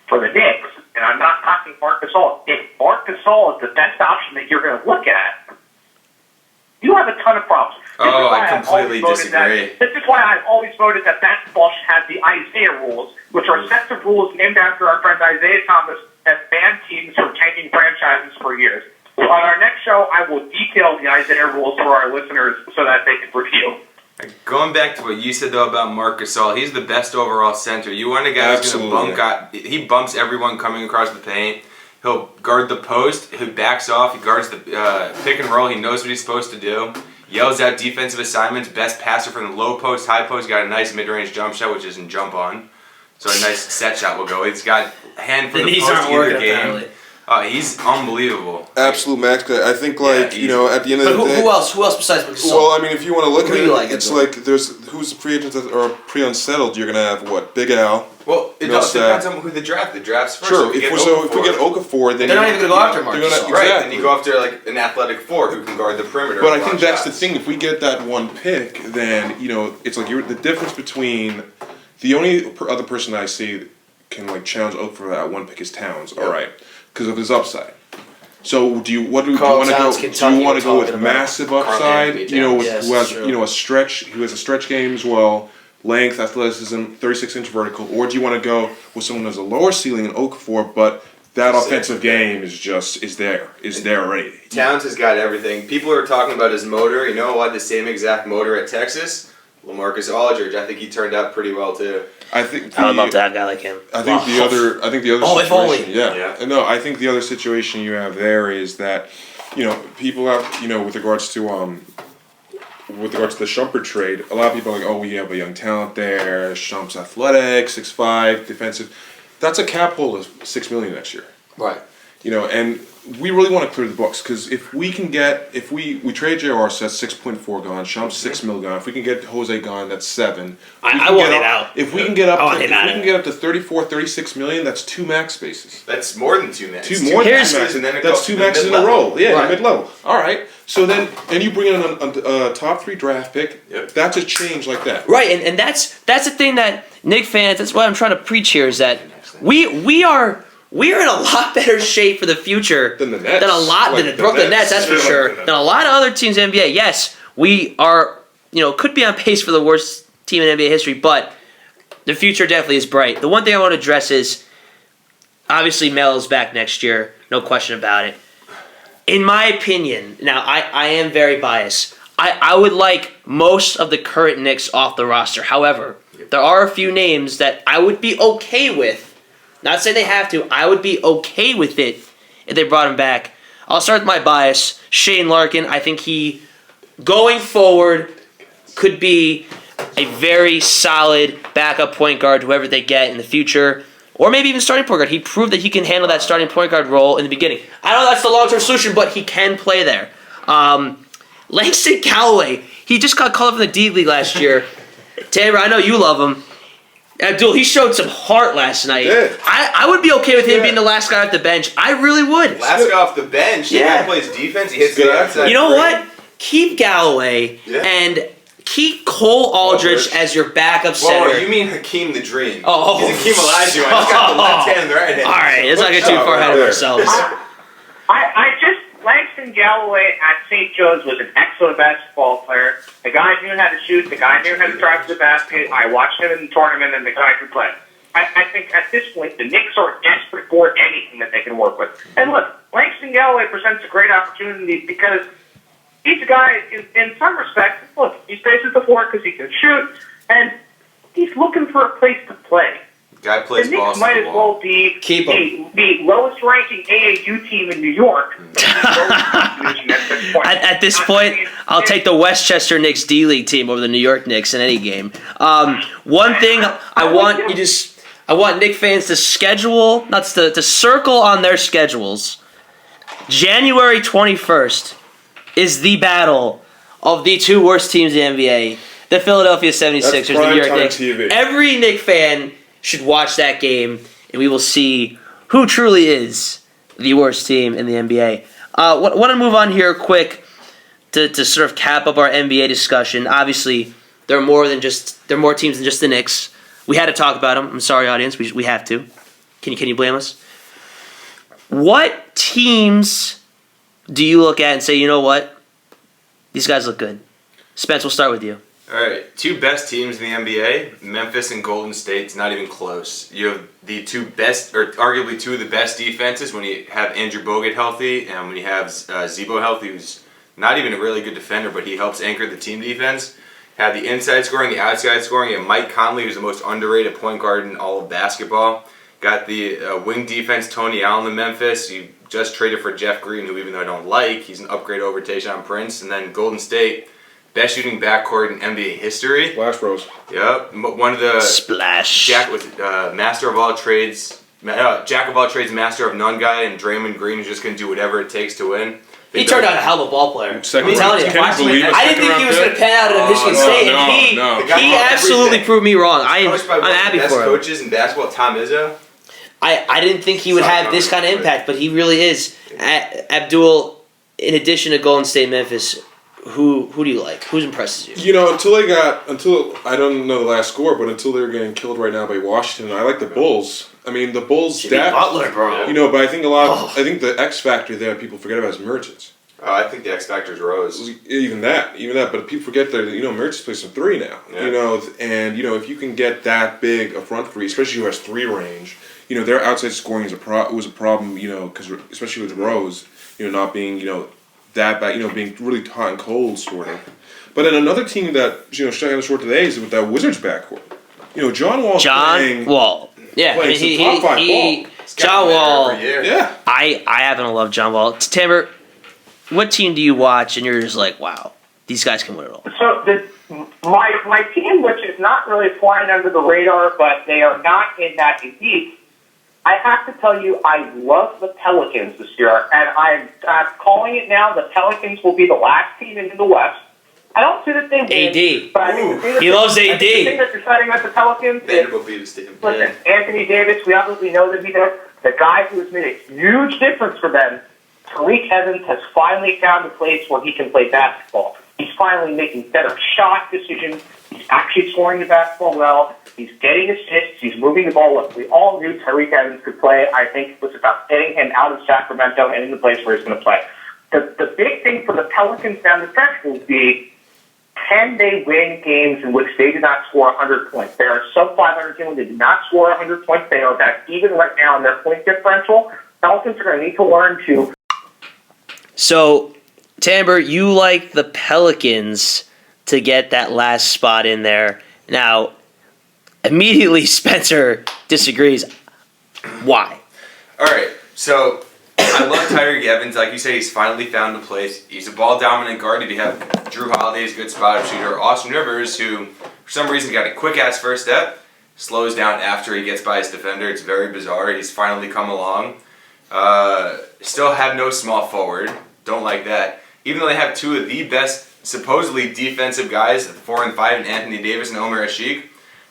for the Knicks, and I'm not talking Marc Gasol, if Marc Gasol is the best option that you're going to look at, you have a ton of problems. I completely disagree. This is why I've always voted that basketball should have the Isaiah rules, which are sets of rules named after our friend Isaiah Thomas that banned teams from tanking franchises for years. So on our next show, I will detail the Isaiah rules for our listeners so that they can review. Going back to what you said, though, about Marc Gasol, he's the best overall center. You want a guy who's going to bump he bumps everyone coming across the paint. He'll guard the post. He backs off. He guards the pick and roll. He knows what he's supposed to do. Yells out defensive assignments. Best passer from the low post, high post. Got a nice mid-range jump shot, which isn't jump on. So a nice set shot will go. He's got a hand for the post either game. He's unbelievable. Absolute max guy. I think at the end of the day. Who else besides Gasol? Well, I mean, if you want to look at it, it's who's the free agents that are pre-unsettled. You're gonna have Big Al. Well, it all depends on who the draft's first. Sure. If we get Okafor, then they're not even gonna go after Marc. Right, and you go after an athletic four who can guard the perimeter. But I think that's the thing. If we get that one pick, then it's the difference between the only other person I see can challenge Okafor for that one pick is Towns. Yep. All right. Because of his upside. So do you want to go with massive upside? Who has a stretch game as well, length, athleticism, 36-inch vertical, or do you want to go with someone who has a lower ceiling in Okafor but that offensive game is there already. Towns has got everything. People are talking about his motor. You know what? The same exact motor at Texas. LaMarcus Aldridge. I think he turned out pretty well too. I would love to have a guy like him. I think the other Oh, if only. situation. Yeah. No, I think the other situation you have there is that, people have, with regards to the Shumpert trade, a lot of people are like, oh, we have a young talent there. Shump's athletic, 6'5", defensive. That's a cap hold of $6 million next year. Right. And we really want to clear the books because if we trade JR, so that's 6.4 gone. Shump's $6 million gone. If we can get Jose gone, that's 7. I want it out. If we can get up to 34, 36 million, that's 2 max spaces. That's more than 2 max. Two maxes, and then that's 2 maxes in a row. Yeah, right. mid-level. All right. So then, and you bring in a top 3 draft pick. Yep. That's a change like that. Right, and that's the thing that Knicks fans. That's what I'm trying to preach here is that we are in a lot better shape for the future than the Nets. Than the Brooklyn Nets, that's for sure. Than a lot of other teams in the NBA. Yes, we are, could be on pace for the worst team in NBA history, but the future definitely is bright. The one thing I want to address is, obviously Mel is back next year, no question about it. In my opinion, now I am very biased. I would like most of the current Knicks off the roster. However, there are a few names that I would be okay with. Not saying they have to. I would be okay with it if they brought him back. I'll start with my bias. Shane Larkin. I think he, going forward, could be a very solid backup point guard, whoever they get in the future. Or maybe even starting point guard. He proved that he can handle that starting point guard role in the beginning. I know that's the long-term solution, but he can play there. Langston Galloway. He just got called up in the D League last year. Tambor, I know you love him. Abdul, he showed some heart last night. I would be okay with him being the last guy off the bench. I really would. Last guy off the bench. Yeah. The guy plays defense. He hits the outside. You know what? Keep Galloway and keep Cole Aldridge as your backup center. Whoa, you mean Hakeem the Dream. Oh. He's Hakeem Olajuwon. He's got the left hand and the right hand. All right, let's not get too far ahead of ourselves. Langston Galloway at St. Joe's was an excellent basketball player. The guy knew how to shoot. The guy knew how to drive to the basket. I watched him in the tournament, and the guy could play. I think at this point, the Knicks are desperate for anything that they can work with. And look, Langston Galloway presents a great opportunity because he's a guy, in some respects, look, he spaces the floor because he can shoot, and he's looking for a place to play. Guy plays the Knicks might as well be the lowest ranking AAU team in New York. At this point, I'll take the Westchester Knicks D-League team over the New York Knicks in any game. One thing I want Knicks fans to schedule, to circle on their schedules. January 21st is the battle of the 2 worst teams in the NBA. The Philadelphia 76ers, the New York Knicks. TV. Every Knicks fan should watch that game, and we will see who truly is the worst team in the NBA. Want to move on here quick to sort of cap up our NBA discussion. Obviously, there are more teams than just the Knicks. We had to talk about them. I'm sorry, audience. We have to. Can you blame us? What teams do you look at and say, you know what? These guys look good. Spence, we'll start with you. All right, 2 best teams in the NBA, Memphis and Golden State. It's not even close. You have the 2 best, or arguably 2 of the best defenses when you have Andrew Bogut healthy and when you have Zebo healthy, who's not even a really good defender, but he helps anchor the team defense. Have the inside scoring, the outside scoring. You have Mike Conley, who's the most underrated point guard in all of basketball. Got the wing defense, Tony Allen in Memphis. You just traded for Jeff Green, who even though I don't like, he's an upgrade over Tayshaun Prince. And then Golden State, best shooting backcourt in NBA history. Splash Bros. Yep, one of the Splash. master of all trades, jack of all trades, master of none guy, and Draymond Green is just going to do whatever it takes to win. He turned out a hell of a ball player. I'm telling you, I didn't think he was going to pan out at Michigan State, and he absolutely proved me wrong. I'm happy for him. Coaches in basketball, Tom Izzo. I didn't think he would have this kind of impact, but he really is. Abdul, in addition to Golden State, Memphis, who do you like? Who impresses you? You know, until I don't know the last score, but until they were getting killed right now by Washington, I like the Bulls. I mean, the Bulls. Jimmy Butler, bro. You know, but I think I think the X factor there people forget about is Merchants. I think the X factor is Rose. Even that, but people forget that Merchants plays some 3 now. Yeah. And if you can get that big a front 3, especially who has 3 range, their outside scoring was a problem, because especially with Rose, not being, that bad, being really hot and cold, sort of. But then another team that, struck out short today is with that Wizards backcourt. John Wall's playing... Wall. Yeah, playing some top five ball. John Wall. Yeah. I happen to love John Wall. Tambor, what team do you watch and you're just like, wow, these guys can win it all? So my team, which is not really flying under the radar, but they are not in that elite, I have to tell you, I love the Pelicans this year, and I'm calling it now. The Pelicans will be the last team into the West. I don't see that they win. AD. But I think He loves AD. The thing that's exciting about the Pelicans is, Vanderbilt beat his team. listen, Anthony Davis, we obviously know that he does. The guy who has made a huge difference for them, Tariq Evans, has finally found a place where he can play basketball. He's finally making better shot decisions. He's actually scoring the basketball well. He's getting assists. He's moving the ball up. We all knew Tariq Evans could play. I think it was about getting him out of Sacramento and in the place where he's going to play. The big thing for the Pelicans down the stretch will be, can they win games in which they did not score 100 points? They are a sub-500 team. They did not score 100 points. They are back even right now in their point differential. Pelicans are going to need to learn to... So, Tambor, you like the Pelicans to get that last spot in there. Now, immediately Spencer disagrees. Why? All right, so I love Tyreke Evans. Like you say, he's finally found a place. He's a ball-dominant guard. If you have Drew Holiday's good spot-up shooter, Austin Rivers, who for some reason got a quick-ass first step, slows down after he gets by his defender. It's very bizarre. He's finally come along. Still have no small forward. Don't like that. Even though they have two of the best, supposedly defensive guys, 4 and 5, and Anthony Davis and Omer Ashik,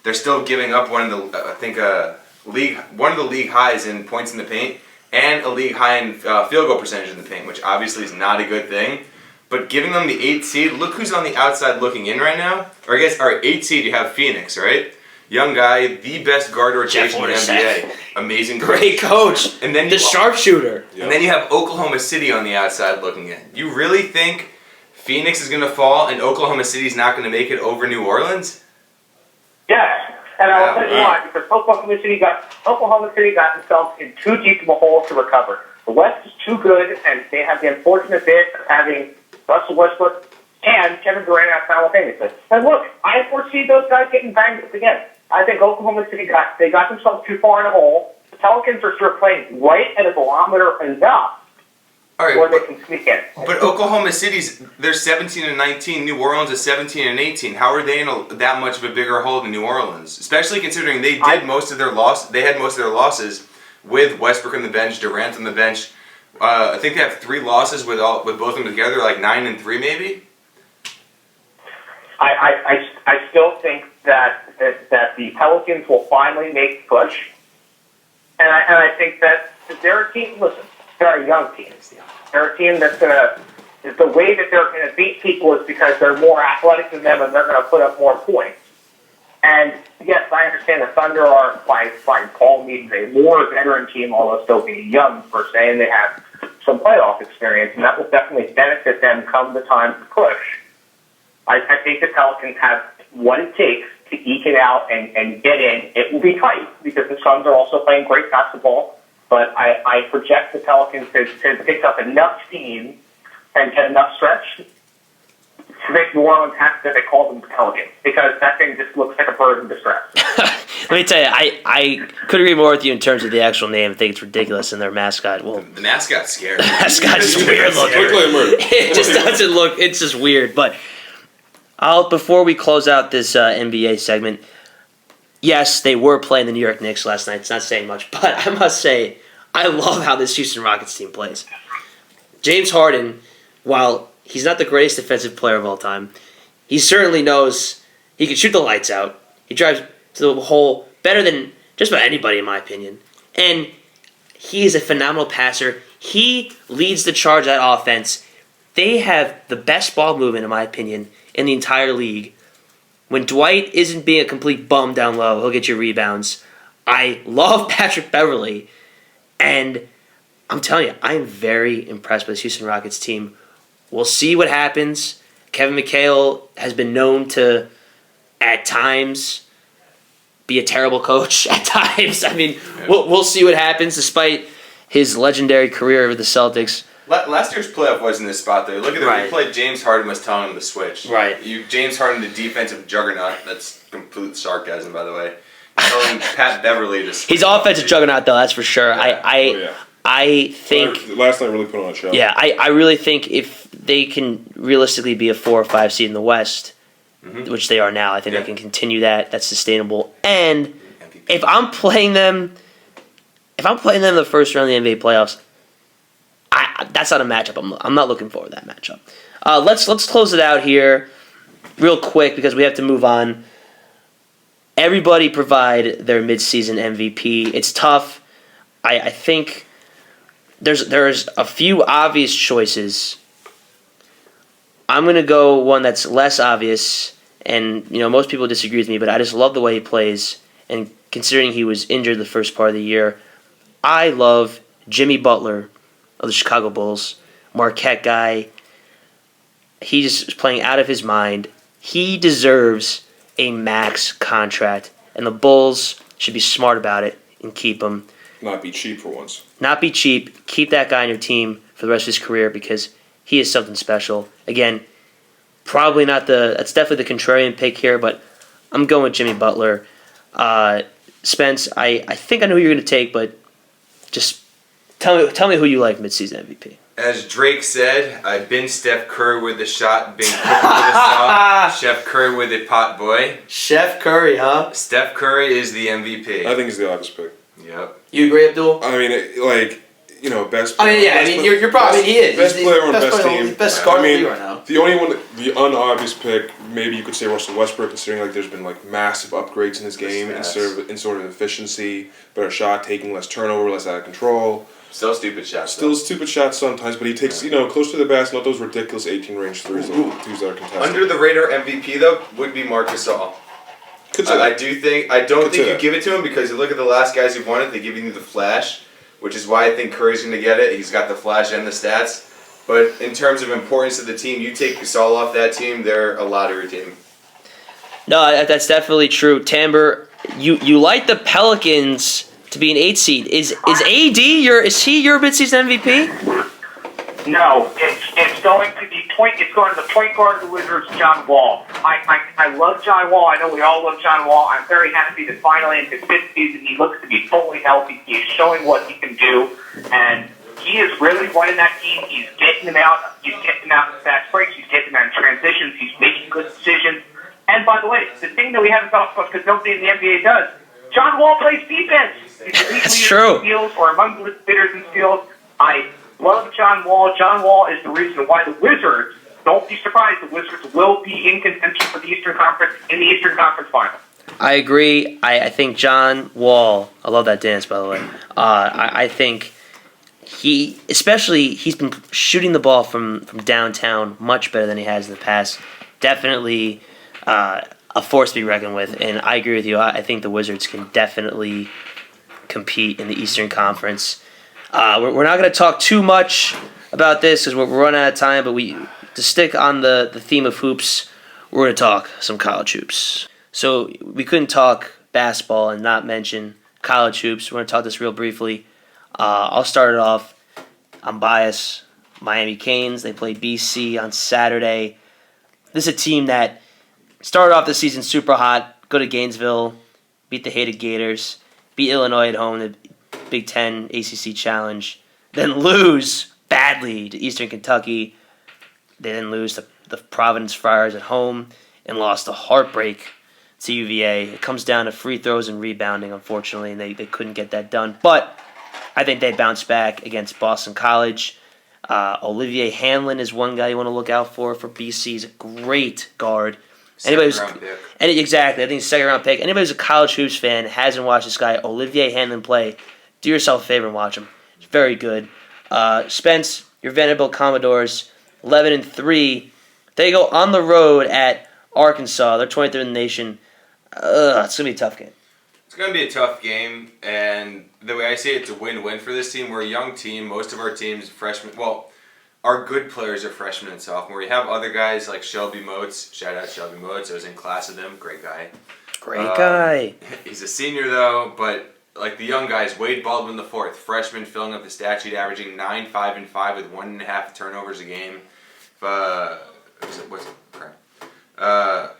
they're still giving up one of the league highs in points in the paint and a league high in field goal percentage in the paint, which obviously is not a good thing. But giving them the 8th seed, look who's on the outside looking in right now. Or I guess our 8th seed, you have Phoenix, right? Young guy, the best guard rotation in the NBA. Amazing coach. Great coach. And then the sharpshooter. And then you have Oklahoma City on the outside looking in. You really think Phoenix is going to fall and Oklahoma City's not going to make it over New Orleans? Yes, and I'll tell you why. Because Oklahoma City got themselves in too deep of a hole to recover. The West is too good, and they have the unfortunate bit of having Russell Westbrook and Kevin Durant out simultaneously. And look, I foresee those guys getting banged up again. I think Oklahoma City got themselves too far in a hole. The Pelicans are sort of playing right at a barometer enough where they can sneak in. But Oklahoma City's, they're 17 and 19. New Orleans is 17 and 18. How are they in that much of a bigger hole than New Orleans? Especially considering they had most of their losses with Westbrook on the bench, Durant on the bench. I think they have 3 losses with both of them together, like 9 and 3 maybe. I still think that the Pelicans will finally make the push, and I think that they're a team. Listen, they're a young team. They're a team that's gonna. The way that they're gonna beat people is because they're more athletic than them, and they're gonna put up more points. And yes, I understand the Thunder are by all means a more veteran team, although still being young per se, and they have some playoff experience, and that will definitely benefit them come the time to push. I think the Pelicans have what it takes to eke it out and get in. It will be tight because the Suns are also playing great basketball, but I project the Pelicans to pick up enough steam and get enough stretch to make New Orleans happy that they call them the Pelicans, because that thing just looks like a bird in distress. Let me tell you, I could agree more with you in terms of the actual name. I think it's ridiculous, and their mascot. Well, the mascot's scary. The mascot's weird looking. It just doesn't look. It's just weird, but. Before we close out this NBA segment, yes, they were playing the New York Knicks last night. It's not saying much, but I must say, I love how this Houston Rockets team plays. James Harden, while he's not the greatest defensive player of all time, he certainly knows he can shoot the lights out. He drives to the hole better than just about anybody, in my opinion. And he is a phenomenal passer. He leads the charge of that offense. They have the best ball movement, in my opinion, in the entire league. When Dwight isn't being a complete bum down low, he'll get you rebounds. I love Patrick Beverley, and I'm telling you, I'm very impressed with this Houston Rockets team. We'll see what happens. Kevin McHale has been known to, at times, be a terrible coach at times. I mean, we'll see what happens despite his legendary career with the Celtics. Last year's playoff was in this spot there. Look at the Right. replay. James Harden was telling him to switch. Right. James Harden, the defensive juggernaut. That's complete sarcasm, by the way. Telling Pat Beverly to switch. He's offensive juggernaut, though, that's for sure. Yeah. I think... Last night really put on a show. Yeah, I really think if they can realistically be a 4 or 5 seed in the West, which they are now, I think they can continue that. That's sustainable. And if I'm playing them in the first round of the NBA playoffs, that's not a matchup. I'm not looking forward to that matchup. Let's close it out here real quick because we have to move on. Everybody provide their midseason MVP. It's tough. I think there's a few obvious choices. I'm gonna go one that's less obvious, and most people disagree with me, but I just love the way he plays. And considering he was injured the first part of the year, I love Jimmy Butler of the Chicago Bulls, Marquette guy. He just is playing out of his mind. He deserves a max contract, and the Bulls should be smart about it and keep him. Not be cheap for once. Not be cheap. Keep that guy on your team for the rest of his career because he is something special. Again, probably not that's definitely the contrarian pick here, but I'm going with Jimmy Butler. Spence, I think I know who you're going to take, but just tell me who you like midseason MVP. As Drake said, I've been Steph Curry with the shot, been cooking with the sauce, Chef Curry with the pot boy. Chef Curry, huh? Steph Curry is the MVP. I think he's the obvious pick. Yep. You agree, Abdul? I mean, best. I mean, yeah. I mean, you're probably he is. Best He's player on best best player, team. best guard I mean, in the league right now. the only one, the unobvious pick, maybe you could say Russell Westbrook, considering there's been massive upgrades in his game in sort of efficiency, better shot taking, less turnover, less out of control. Still stupid shots. Still stupid shots sometimes, but he takes close to the basket, not those ridiculous 18-range threes that are contested. Under the radar MVP though would be Marc Gasol. I don't think you give it to him because you look at the last guys who won it, they give you the flash, which is why I think Curry's going to get it. He's got the flash and the stats. But in terms of importance to the team, you take Gasol off that team, they're a lottery team. No, that's definitely true. Tambor, you like the Pelicans to be an 8 seed. Is AD your midseason MVP? No, it's going to be it's going to the point guard of the Wizards, John Wall. I love John Wall. I know we all love John Wall. I'm very happy that finally in his 5th season he looks to be fully healthy. He is showing what he can do, and he is really running that team. He's getting them out. He's getting them out in fast breaks. He's getting them out in transitions. He's making good decisions. And by the way, the thing that we haven't talked about because nobody in the NBA does, John Wall plays defense. That's true. Steals or among the leaders in steals. I love John Wall. John Wall is the reason why the Wizards, don't be surprised, the Wizards will be in contention for the Eastern Conference in the Eastern Conference Final. I agree. I think John Wall, I love that dance, by the way. I think he's been shooting the ball from downtown much better than he has in the past. Definitely a force to be reckoned with, and I agree with you. I think the Wizards can definitely compete in the Eastern Conference. We're not going to talk too much about this because we're running out of time, but to stick on the theme of hoops, we're going to talk some college hoops. So we couldn't talk basketball and not mention college hoops. We're going to talk this real briefly. I'll start it off. I'm biased. Miami Canes, they play BC on Saturday. This is a team that started off the season super hot, go to Gainesville, beat the hated Gators, beat Illinois at home, the Big Ten ACC Challenge, then lose badly to Eastern Kentucky. They then lose to the Providence Friars at home and lost a heartbreak to UVA. It comes down to free throws and rebounding, unfortunately, and they couldn't get that done. But I think they bounced back against Boston College. Olivier Hanlon is one guy you want to look out for BC. He's a great guard. Second-round pick. Exactly, I think he's a second-round pick. Anybody who's a college hoops fan hasn't watched this guy, Olivier Hanlon, play, do yourself a favor and watch him. He's very good. Spence, your Vanderbilt Commodores, 11-3. They go on the road at Arkansas. They're 23rd in the nation. It's going to be a tough game. It's going to be a tough game, and the way I see it, it's a win-win for this team. We're a young team. Most of our team's freshmen. Well, our good players are freshmen and sophomore. We have other guys like Shelby Moats. Shout out Shelby Moats. I was in class with him. Great guy. Great guy. He's a senior though, but like the young guys, Wade Baldwin IV, freshman, filling up the stat sheet, averaging 9, 5, and 5 with 1.5 turnovers a game.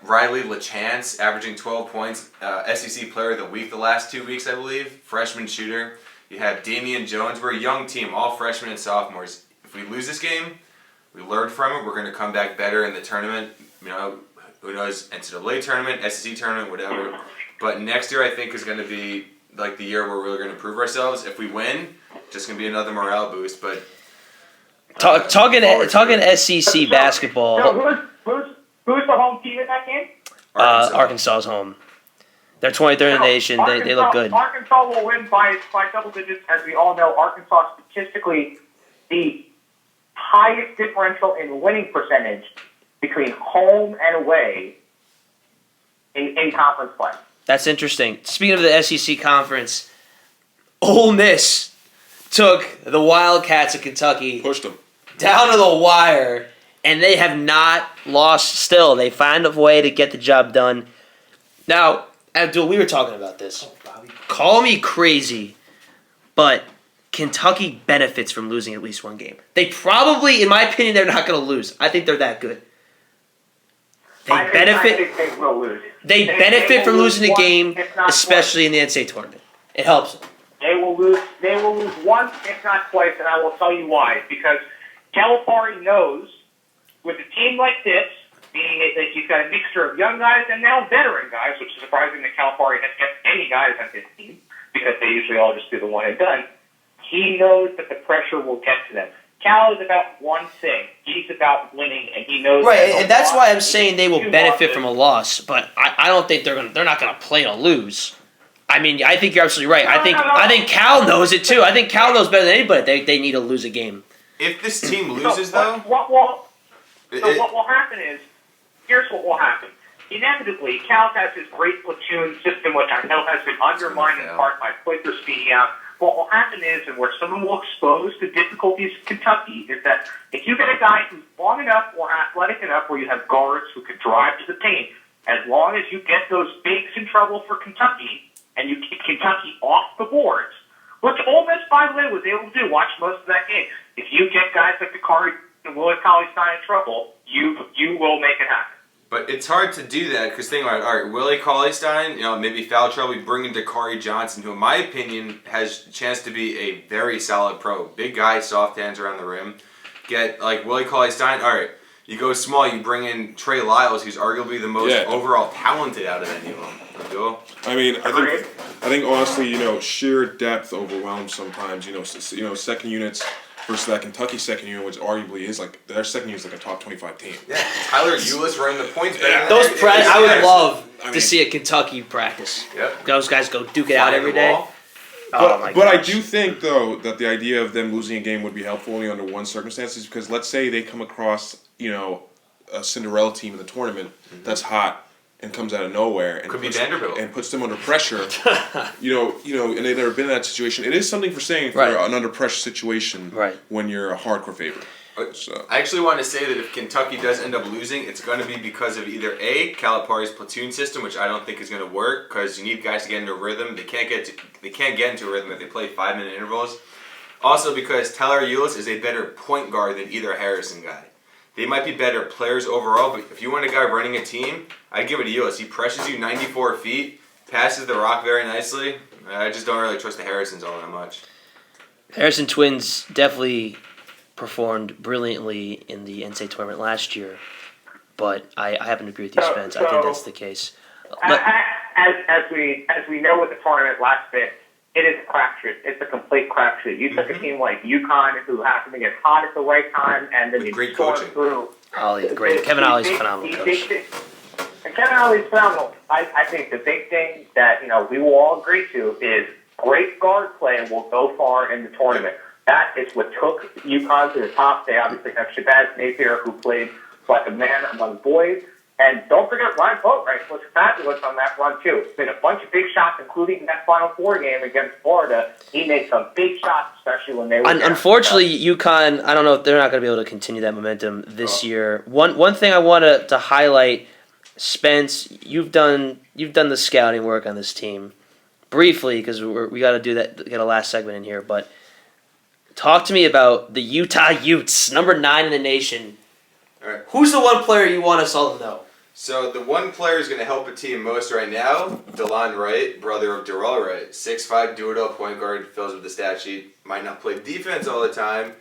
Riley LaChance, averaging 12 points, SEC Player of the Week the last 2 weeks, I believe. Freshman shooter. You have Damian Jones. We're a young team, all freshmen and sophomores. If we lose this game, we learn from it. We're going to come back better in the tournament. You know, who knows? NCAA tournament, SEC tournament, whatever. But next year, I think, is going to be like the year where we're really going to prove ourselves. If we win, just going to be another morale boost. But talking SEC basketball. So who's the home team in that game? Arkansas's home. They're 23rd in the nation. They look good. Arkansas will win by double digits. As we all know, Arkansas statistically the highest differential in winning percentage between home and away in conference play. That's interesting. Speaking of the SEC conference, Ole Miss took the Wildcats of Kentucky, Pushed them down to the wire, and they have not lost still. They find a way to get the job done. Now, Abdul, we were talking about this. Call me crazy, but Kentucky benefits from losing at least one game. They probably, in my opinion, they're not going to lose. I think they're that good. I think they will lose. They benefit from losing a game, especially in the NCAA tournament. It helps them. They will lose once, if not twice, and I will tell you why. Because Calipari knows, with a team like this, being that he's got a mixture of young guys and now veteran guys, which is surprising that Calipari has kept any guys on his team, because they usually all just do the one and done. He knows that the pressure will get to them. Cal is about one thing. He's about winning, and he knows. Right, and that's why I'm saying they will benefit from a loss. But I don't think they're not going to play to lose. I mean, I think you're absolutely right. I think Cal knows it too. I think Cal knows better than anybody. They need to lose a game. if this team loses, what will happen is, here's what will happen. Inevitably, Cal has his great platoon system, which I know has been undermined in part by Quaker speeding out. What will happen is, and where someone will expose the difficulties of Kentucky, is that if you get a guy who's long enough or athletic enough where you have guards who can drive to the paint, as long as you get those bigs in trouble for Kentucky, and you keep Kentucky off the boards, which Ole Miss, by the way, was able to do, watch most of that game. If you get guys like Dakari and Willie Cauley-Stein in trouble, you will make it happen. But it's hard to do that because think about it. All right, Willie Cauley-Stein, maybe foul trouble. We bring in Dakari Johnson, who, in my opinion, has a chance to be a very solid pro. Big guy, soft hands around the rim. Get like Willie Cauley-Stein. All right, you go small. You bring in Trey Lyles, who's arguably the most overall talented out of any of them. Abdul? I mean, I think honestly, sheer depth overwhelms sometimes. Second units versus that Kentucky second unit, which arguably is like their second unit is like a top 25 team. Yeah, Tyler Eulis running the points. Those I would love to see a Kentucky practice. Yep. Those guys go duke it out every day. But I do think though that the idea of them losing a game would be helpful only under one circumstances, because let's say they come across a Cinderella team in the tournament that's hot and comes out of nowhere and puts them under pressure. And they've never been in that situation. It is something for saying for an under pressure situation when you're a hardcore favorite. So. I actually want to say that if Kentucky does end up losing, it's going to be because of either A, Calipari's platoon system, which I don't think is going to work because you need guys to get into a rhythm. They can't get into a rhythm if they play 5-minute intervals. Also because Tyler Eulis is a better point guard than either Harrison guy. They might be better players overall, but if you want a guy running a team, I'd give it to Eulis. He presses you 94 feet, passes the rock very nicely. I just don't really trust the Harrisons all that much. Harrison twins definitely performed brilliantly in the NCAA tournament last year, but I happen to agree with you, Spence. I think that's the case. As we know with the tournament last bit, it is a crapshoot. It's a complete crapshoot. You took a team like UConn, who happened to get hot at the right time, and then you stormed through. Ollie, great. Kevin Ollie's a phenomenal coach. And Kevin Ollie's phenomenal. I think the big thing that we will all agree to is great guard play will go far in the tournament. That is what took UConn to the top. They obviously have Shabazz Napier, who played like a man among boys. And don't forget, Ryan Boatwright was fabulous on that run, too. It's been a bunch of big shots, including that Final Four game against Florida. He made some big shots, especially when they were Unfortunately, UConn, I don't know if they're not going to be able to continue that momentum this year. One thing I want to highlight, Spence, you've done the scouting work on this team briefly because we got to do that. Get a last segment in here, but talk to me about the Utah Utes, number 9 in the nation. All right. Who's the one player you want us all to know? So the one player who's going to help a team most right now, DeLon Wright, brother of Darrell Wright, 6'5", Dullo, point guard, fills with the stat sheet. Might not play defense all the time.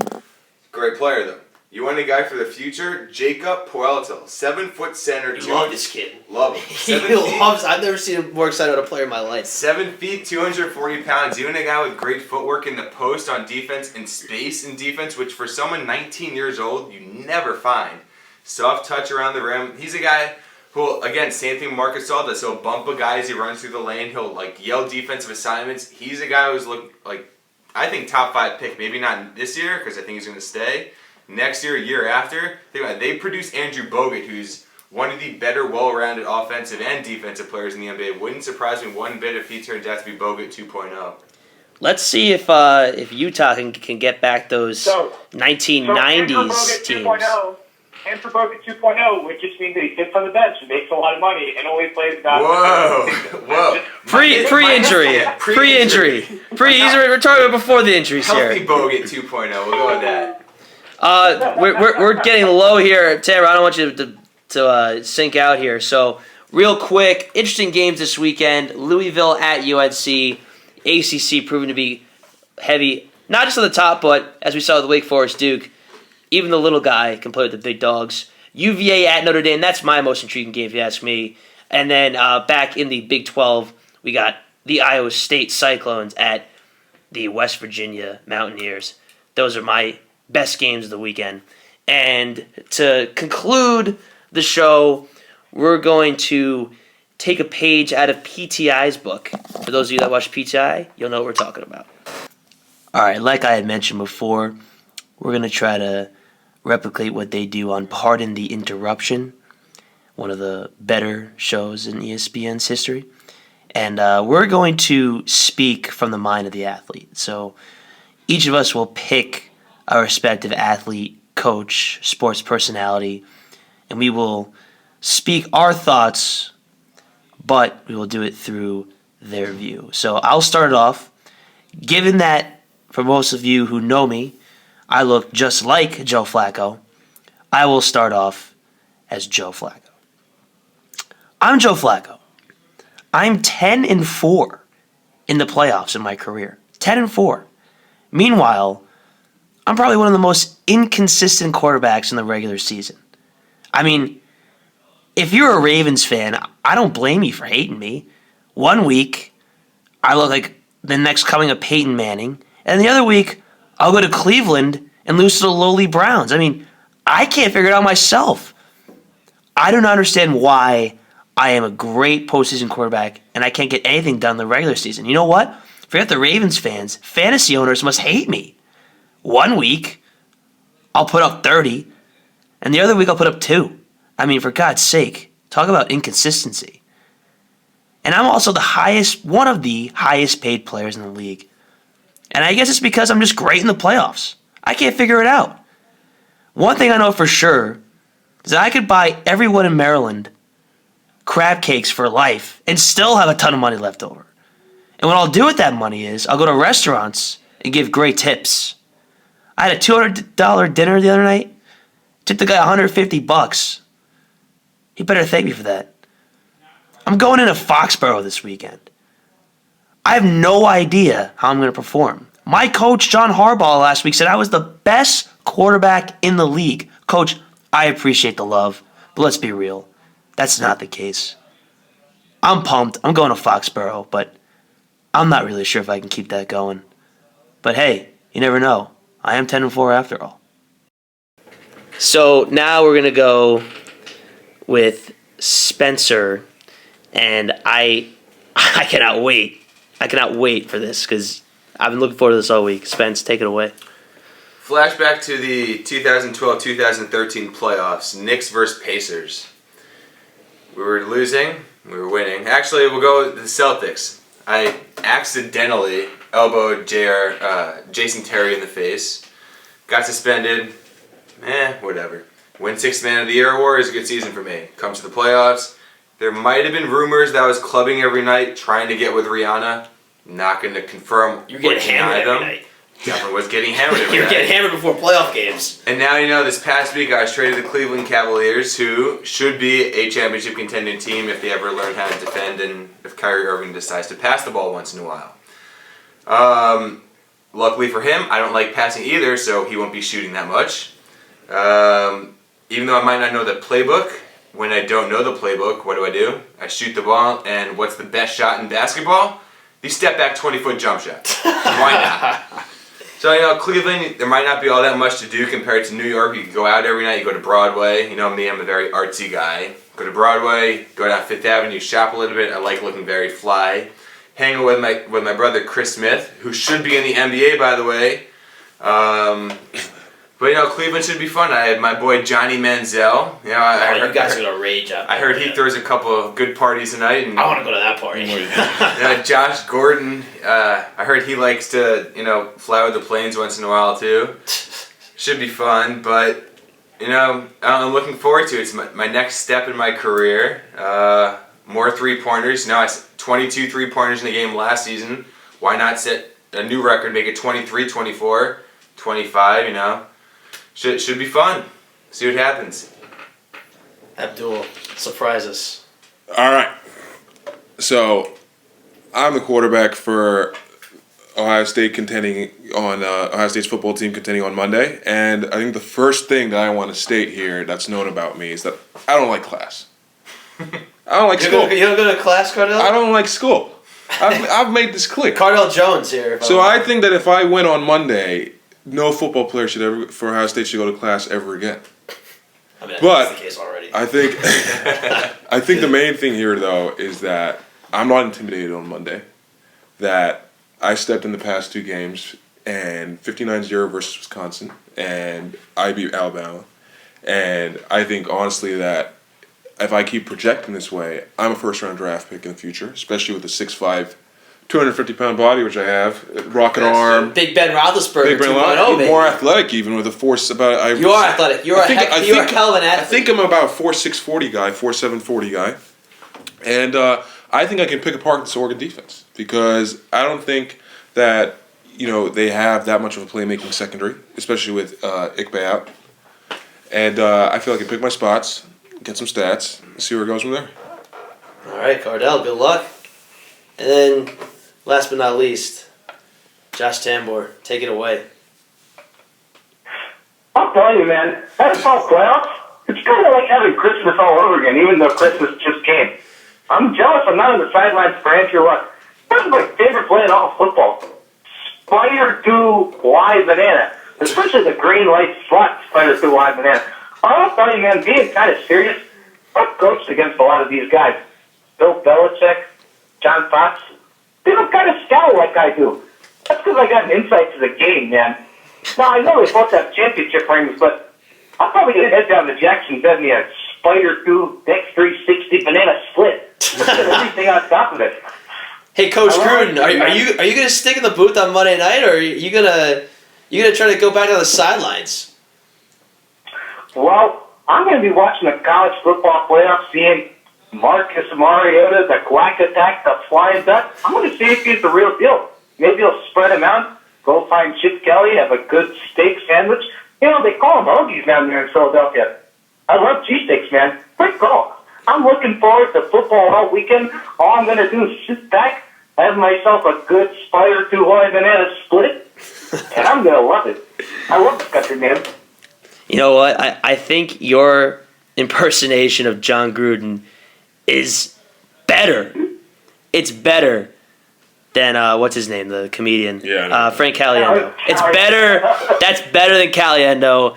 Great player though. You want a guy for the future? Jacob Pueltel, 7-foot center. You love this kid. Love him. He loves. I've never seen him more excited about a player in my life. 7 feet, 240 pounds. You want a guy with great footwork in the post on defense and space in defense, which for someone 19 years old, you never find. Soft touch around the rim. He's a guy who, again, same thing Marcus Gasol does. He'll bump a guy as he runs through the lane. He'll yell defensive assignments. He's a guy who's I think top 5 pick. Maybe not this year because I think he's going to stay. Next year after, they produce Andrew Bogut, who's one of the better, well-rounded offensive and defensive players in the NBA. Wouldn't surprise me one bit if he turned out to be Bogut 2.0. Let's see if Utah can get back those 1990s teams. Andrew Bogut 2.0, which just means that he sits on the bench and makes a lot of money and only plays about. Whoa! Pre-injury. He's retired before the injuries here. Healthy Bogut 2.0. We'll go with that. We're getting low here, Tambor. I don't want you to sink out here. So real quick, interesting games this weekend. Louisville at UNC. ACC proving to be heavy, not just on the top, but as we saw with Wake Forest Duke, even the little guy can play with the big dogs. UVA at Notre Dame. That's my most intriguing game, if you ask me. And then back in the Big 12, we got the Iowa State Cyclones at the West Virginia Mountaineers. Those are my best games of the weekend. And to conclude the show, we're going to take a page out of PTI's book. For those of you that watch PTI, you'll know what we're talking about. All right, like I had mentioned before, we're going to try to replicate what they do on Pardon the Interruption, one of the better shows in ESPN's history. And we're going to speak from the mind of the athlete. So each of us will pick a respective athlete, coach, sports personality, and we will speak our thoughts, but we will do it through their view. So I'll start it off. Given that, for most of you who know me, I look just like Joe Flacco, I will start off as Joe Flacco. I'm Joe Flacco. I'm 10-4 in the playoffs in my career. 10-4. Meanwhile, I'm probably one of the most inconsistent quarterbacks in the regular season. I mean, if you're a Ravens fan, I don't blame you for hating me. 1 week, I look like the next coming of Peyton Manning, and the other week, I'll go to Cleveland and lose to the lowly Browns. I mean, I can't figure it out myself. I don't understand why I am a great postseason quarterback and I can't get anything done in the regular season. You know what? Forget the Ravens fans. Fantasy owners must hate me. 1 week, I'll put up 30, and the other week I'll put up 2. I mean, for God's sake, talk about inconsistency. And I'm also one of the highest paid players in the league. And I guess it's because I'm just great in the playoffs. I can't figure it out. One thing I know for sure is that I could buy everyone in Maryland crab cakes for life and still have a ton of money left over. And what I'll do with that money is I'll go to restaurants and give great tips. I had a $200 dinner the other night. Tipped the guy $150. He better thank me for that. I'm going into Foxborough this weekend. I have no idea how I'm going to perform. My coach, John Harbaugh, last week said I was the best quarterback in the league. Coach, I appreciate the love, but let's be real. That's not the case. I'm pumped. I'm going to Foxborough, but I'm not really sure if I can keep that going. But hey, you never know. I am 10-4 after all. So now we're going to go with Spencer, and I cannot wait. I cannot wait for this because I've been looking forward to this all week. Spence, take it away. Flashback to the 2012-2013 playoffs. Knicks versus Pacers. We were losing. We were winning. Actually, we'll go with the Celtics. I accidentally elbowed Jason Terry in the face. Got suspended. Whatever. Win Sixth Man of the Year award is a good season for me. Comes to the playoffs. There might have been rumors that I was clubbing every night, trying to get with Rihanna. Not going to confirm. You're getting hammered every night. Definitely was getting hammered every You're night. getting hammered before playoff games. And now this past week I was traded to the Cleveland Cavaliers, who should be a championship contending team if they ever learn how to defend and if Kyrie Irving decides to pass the ball once in a while. Luckily for him, I don't like passing either, so he won't be shooting that much. Even though I might not know the playbook, when I don't know the playbook, what do? I shoot the ball, and what's the best shot in basketball? The step back 20-foot jump shot. Why not? So, Cleveland, there might not be all that much to do compared to New York. You can go out every night, you go to Broadway. You know me, I'm a very artsy guy. Go to Broadway, go down Fifth Avenue, shop a little bit. I like looking very fly. Hang with my brother Chris Smith, who should be in the NBA, by the way. But Cleveland should be fun. I had my boy Johnny Manziel. You guys are gonna rage out. I heard he throws a couple of good parties tonight. And I want to go to that party. Josh Gordon. I heard he likes to fly with the planes once in a while too. Should be fun, but I'm looking forward to it. It's my next step in my career. More 3-pointers. I 22 3-pointers in the game last season. Why not set a new record? Make it 23, 24, 25. Should be fun. See what happens. Abdul, surprise us. All right. So, I'm the quarterback for Ohio State Ohio State's football team contending on Monday, and I think the first thing that I want to state here that's known about me is that I don't like class. I don't like school. You don't go to class, Cardell? I don't like school. I've made this clear. Cardell Jones here. So I think that if I win on Monday, no football player for Ohio State should go to class ever again. I mean, but that's the case already. I think the main thing here though is that I'm not intimidated on Monday. That I stepped in the past 2 games and 59-0 versus Wisconsin, and I beat Alabama. And I think honestly that if I keep projecting this way, I'm a first-round draft pick in the future, especially with a 6'5", 250-pound body, which I have, rocket arm. Big Ben Roethlisberger. Big Ben 2.0, baby. More athletic even with a force about. You are athletic. You're a hell of an athlete. I think I'm about 4'6", 4'7", 40 guy, and I think I can pick apart this Oregon defense because I don't think that they have that much of a playmaking secondary, especially with Ikbe out, and I feel I can pick my spots. Get some stats, and see where it goes from there. All right, Cardell, good luck. And then, last but not least, Josh Tambor, take it away. I'll tell you, man, NFL playoffs, it's kind of like having Christmas all over again, even though Christmas just came. I'm jealous I'm not on the sidelines for Andrew Luck. That's my favorite play in all of football. Spider to live banana, especially the green light slot Spider to live banana. I'll tell you, man, being kind of serious, I've coached against a lot of these guys. Bill Belichick, John Fox. They don't kind of scowl like I do. That's because I got an insight to the game, man. Now, I know they both have championship rings, but I'm probably going to head down to Jackson Bed me a Spider 2 next 360 banana split. Everything on top of it. Hey, Coach Gruden, are you going to stick in the booth on Monday night, or are you going to try to go back to the sidelines? Well, I'm going to be watching the college football playoffs, seeing Marcus Mariota, the quack attack, the flying duck. I'm going to see if he's the real deal. Maybe he'll spread him out, go find Chip Kelly, have a good steak sandwich. They call them hoagies down there in Philadelphia. I love cheesesteaks, man. Great call. I'm looking forward to football all weekend. All I'm going to do is sit back, have myself a good Spider 2 Hawaii banana split, and I'm going to love it. I love this country, man. You know what? I think your impersonation of John Gruden is better. It's better than, what's his name, the comedian? Yeah. Frank Caliendo. It's better. That's better than Caliendo.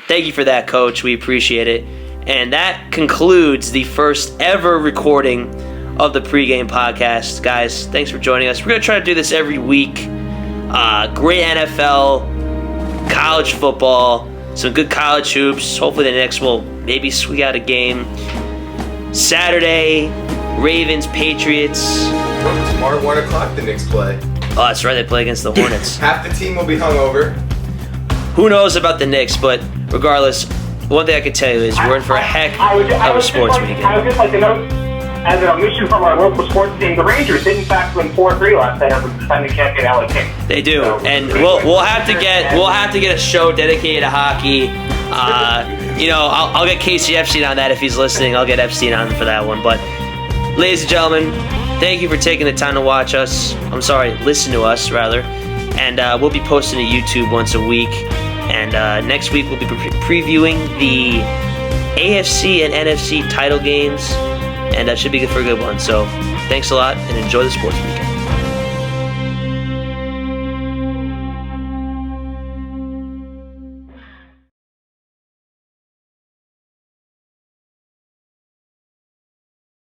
Thank you for that, Coach. We appreciate it. And that concludes the first ever recording of the Pregame podcast. Guys, thanks for joining us. We're going to try to do this every week. Great NFL, college football, some good college hoops. Hopefully the Knicks will maybe squeak out a game. Saturday, Ravens, Patriots. Tomorrow, 1 o'clock, the Knicks play. Oh, that's right. They play against the Hornets. Half the team will be hungover. Who knows about the Knicks, but regardless, one thing I can tell you is we're in for a heck of a sports weekend. I would just like to note, as an omission from our local sports team, the Rangers did in fact win 4-3 last night over the defending champion LA Kings. They do, and we'll have to get a show dedicated to hockey. I'll get Casey Epstein on that if he's listening. I'll get Epstein on for that one. But, ladies and gentlemen, thank you for taking the time to watch us. I'm sorry, listen to us rather. And we'll be posting to YouTube once a week. And next week we'll be previewing the AFC and NFC title games. And that should be good for a good one. So, thanks a lot and enjoy the sports weekend.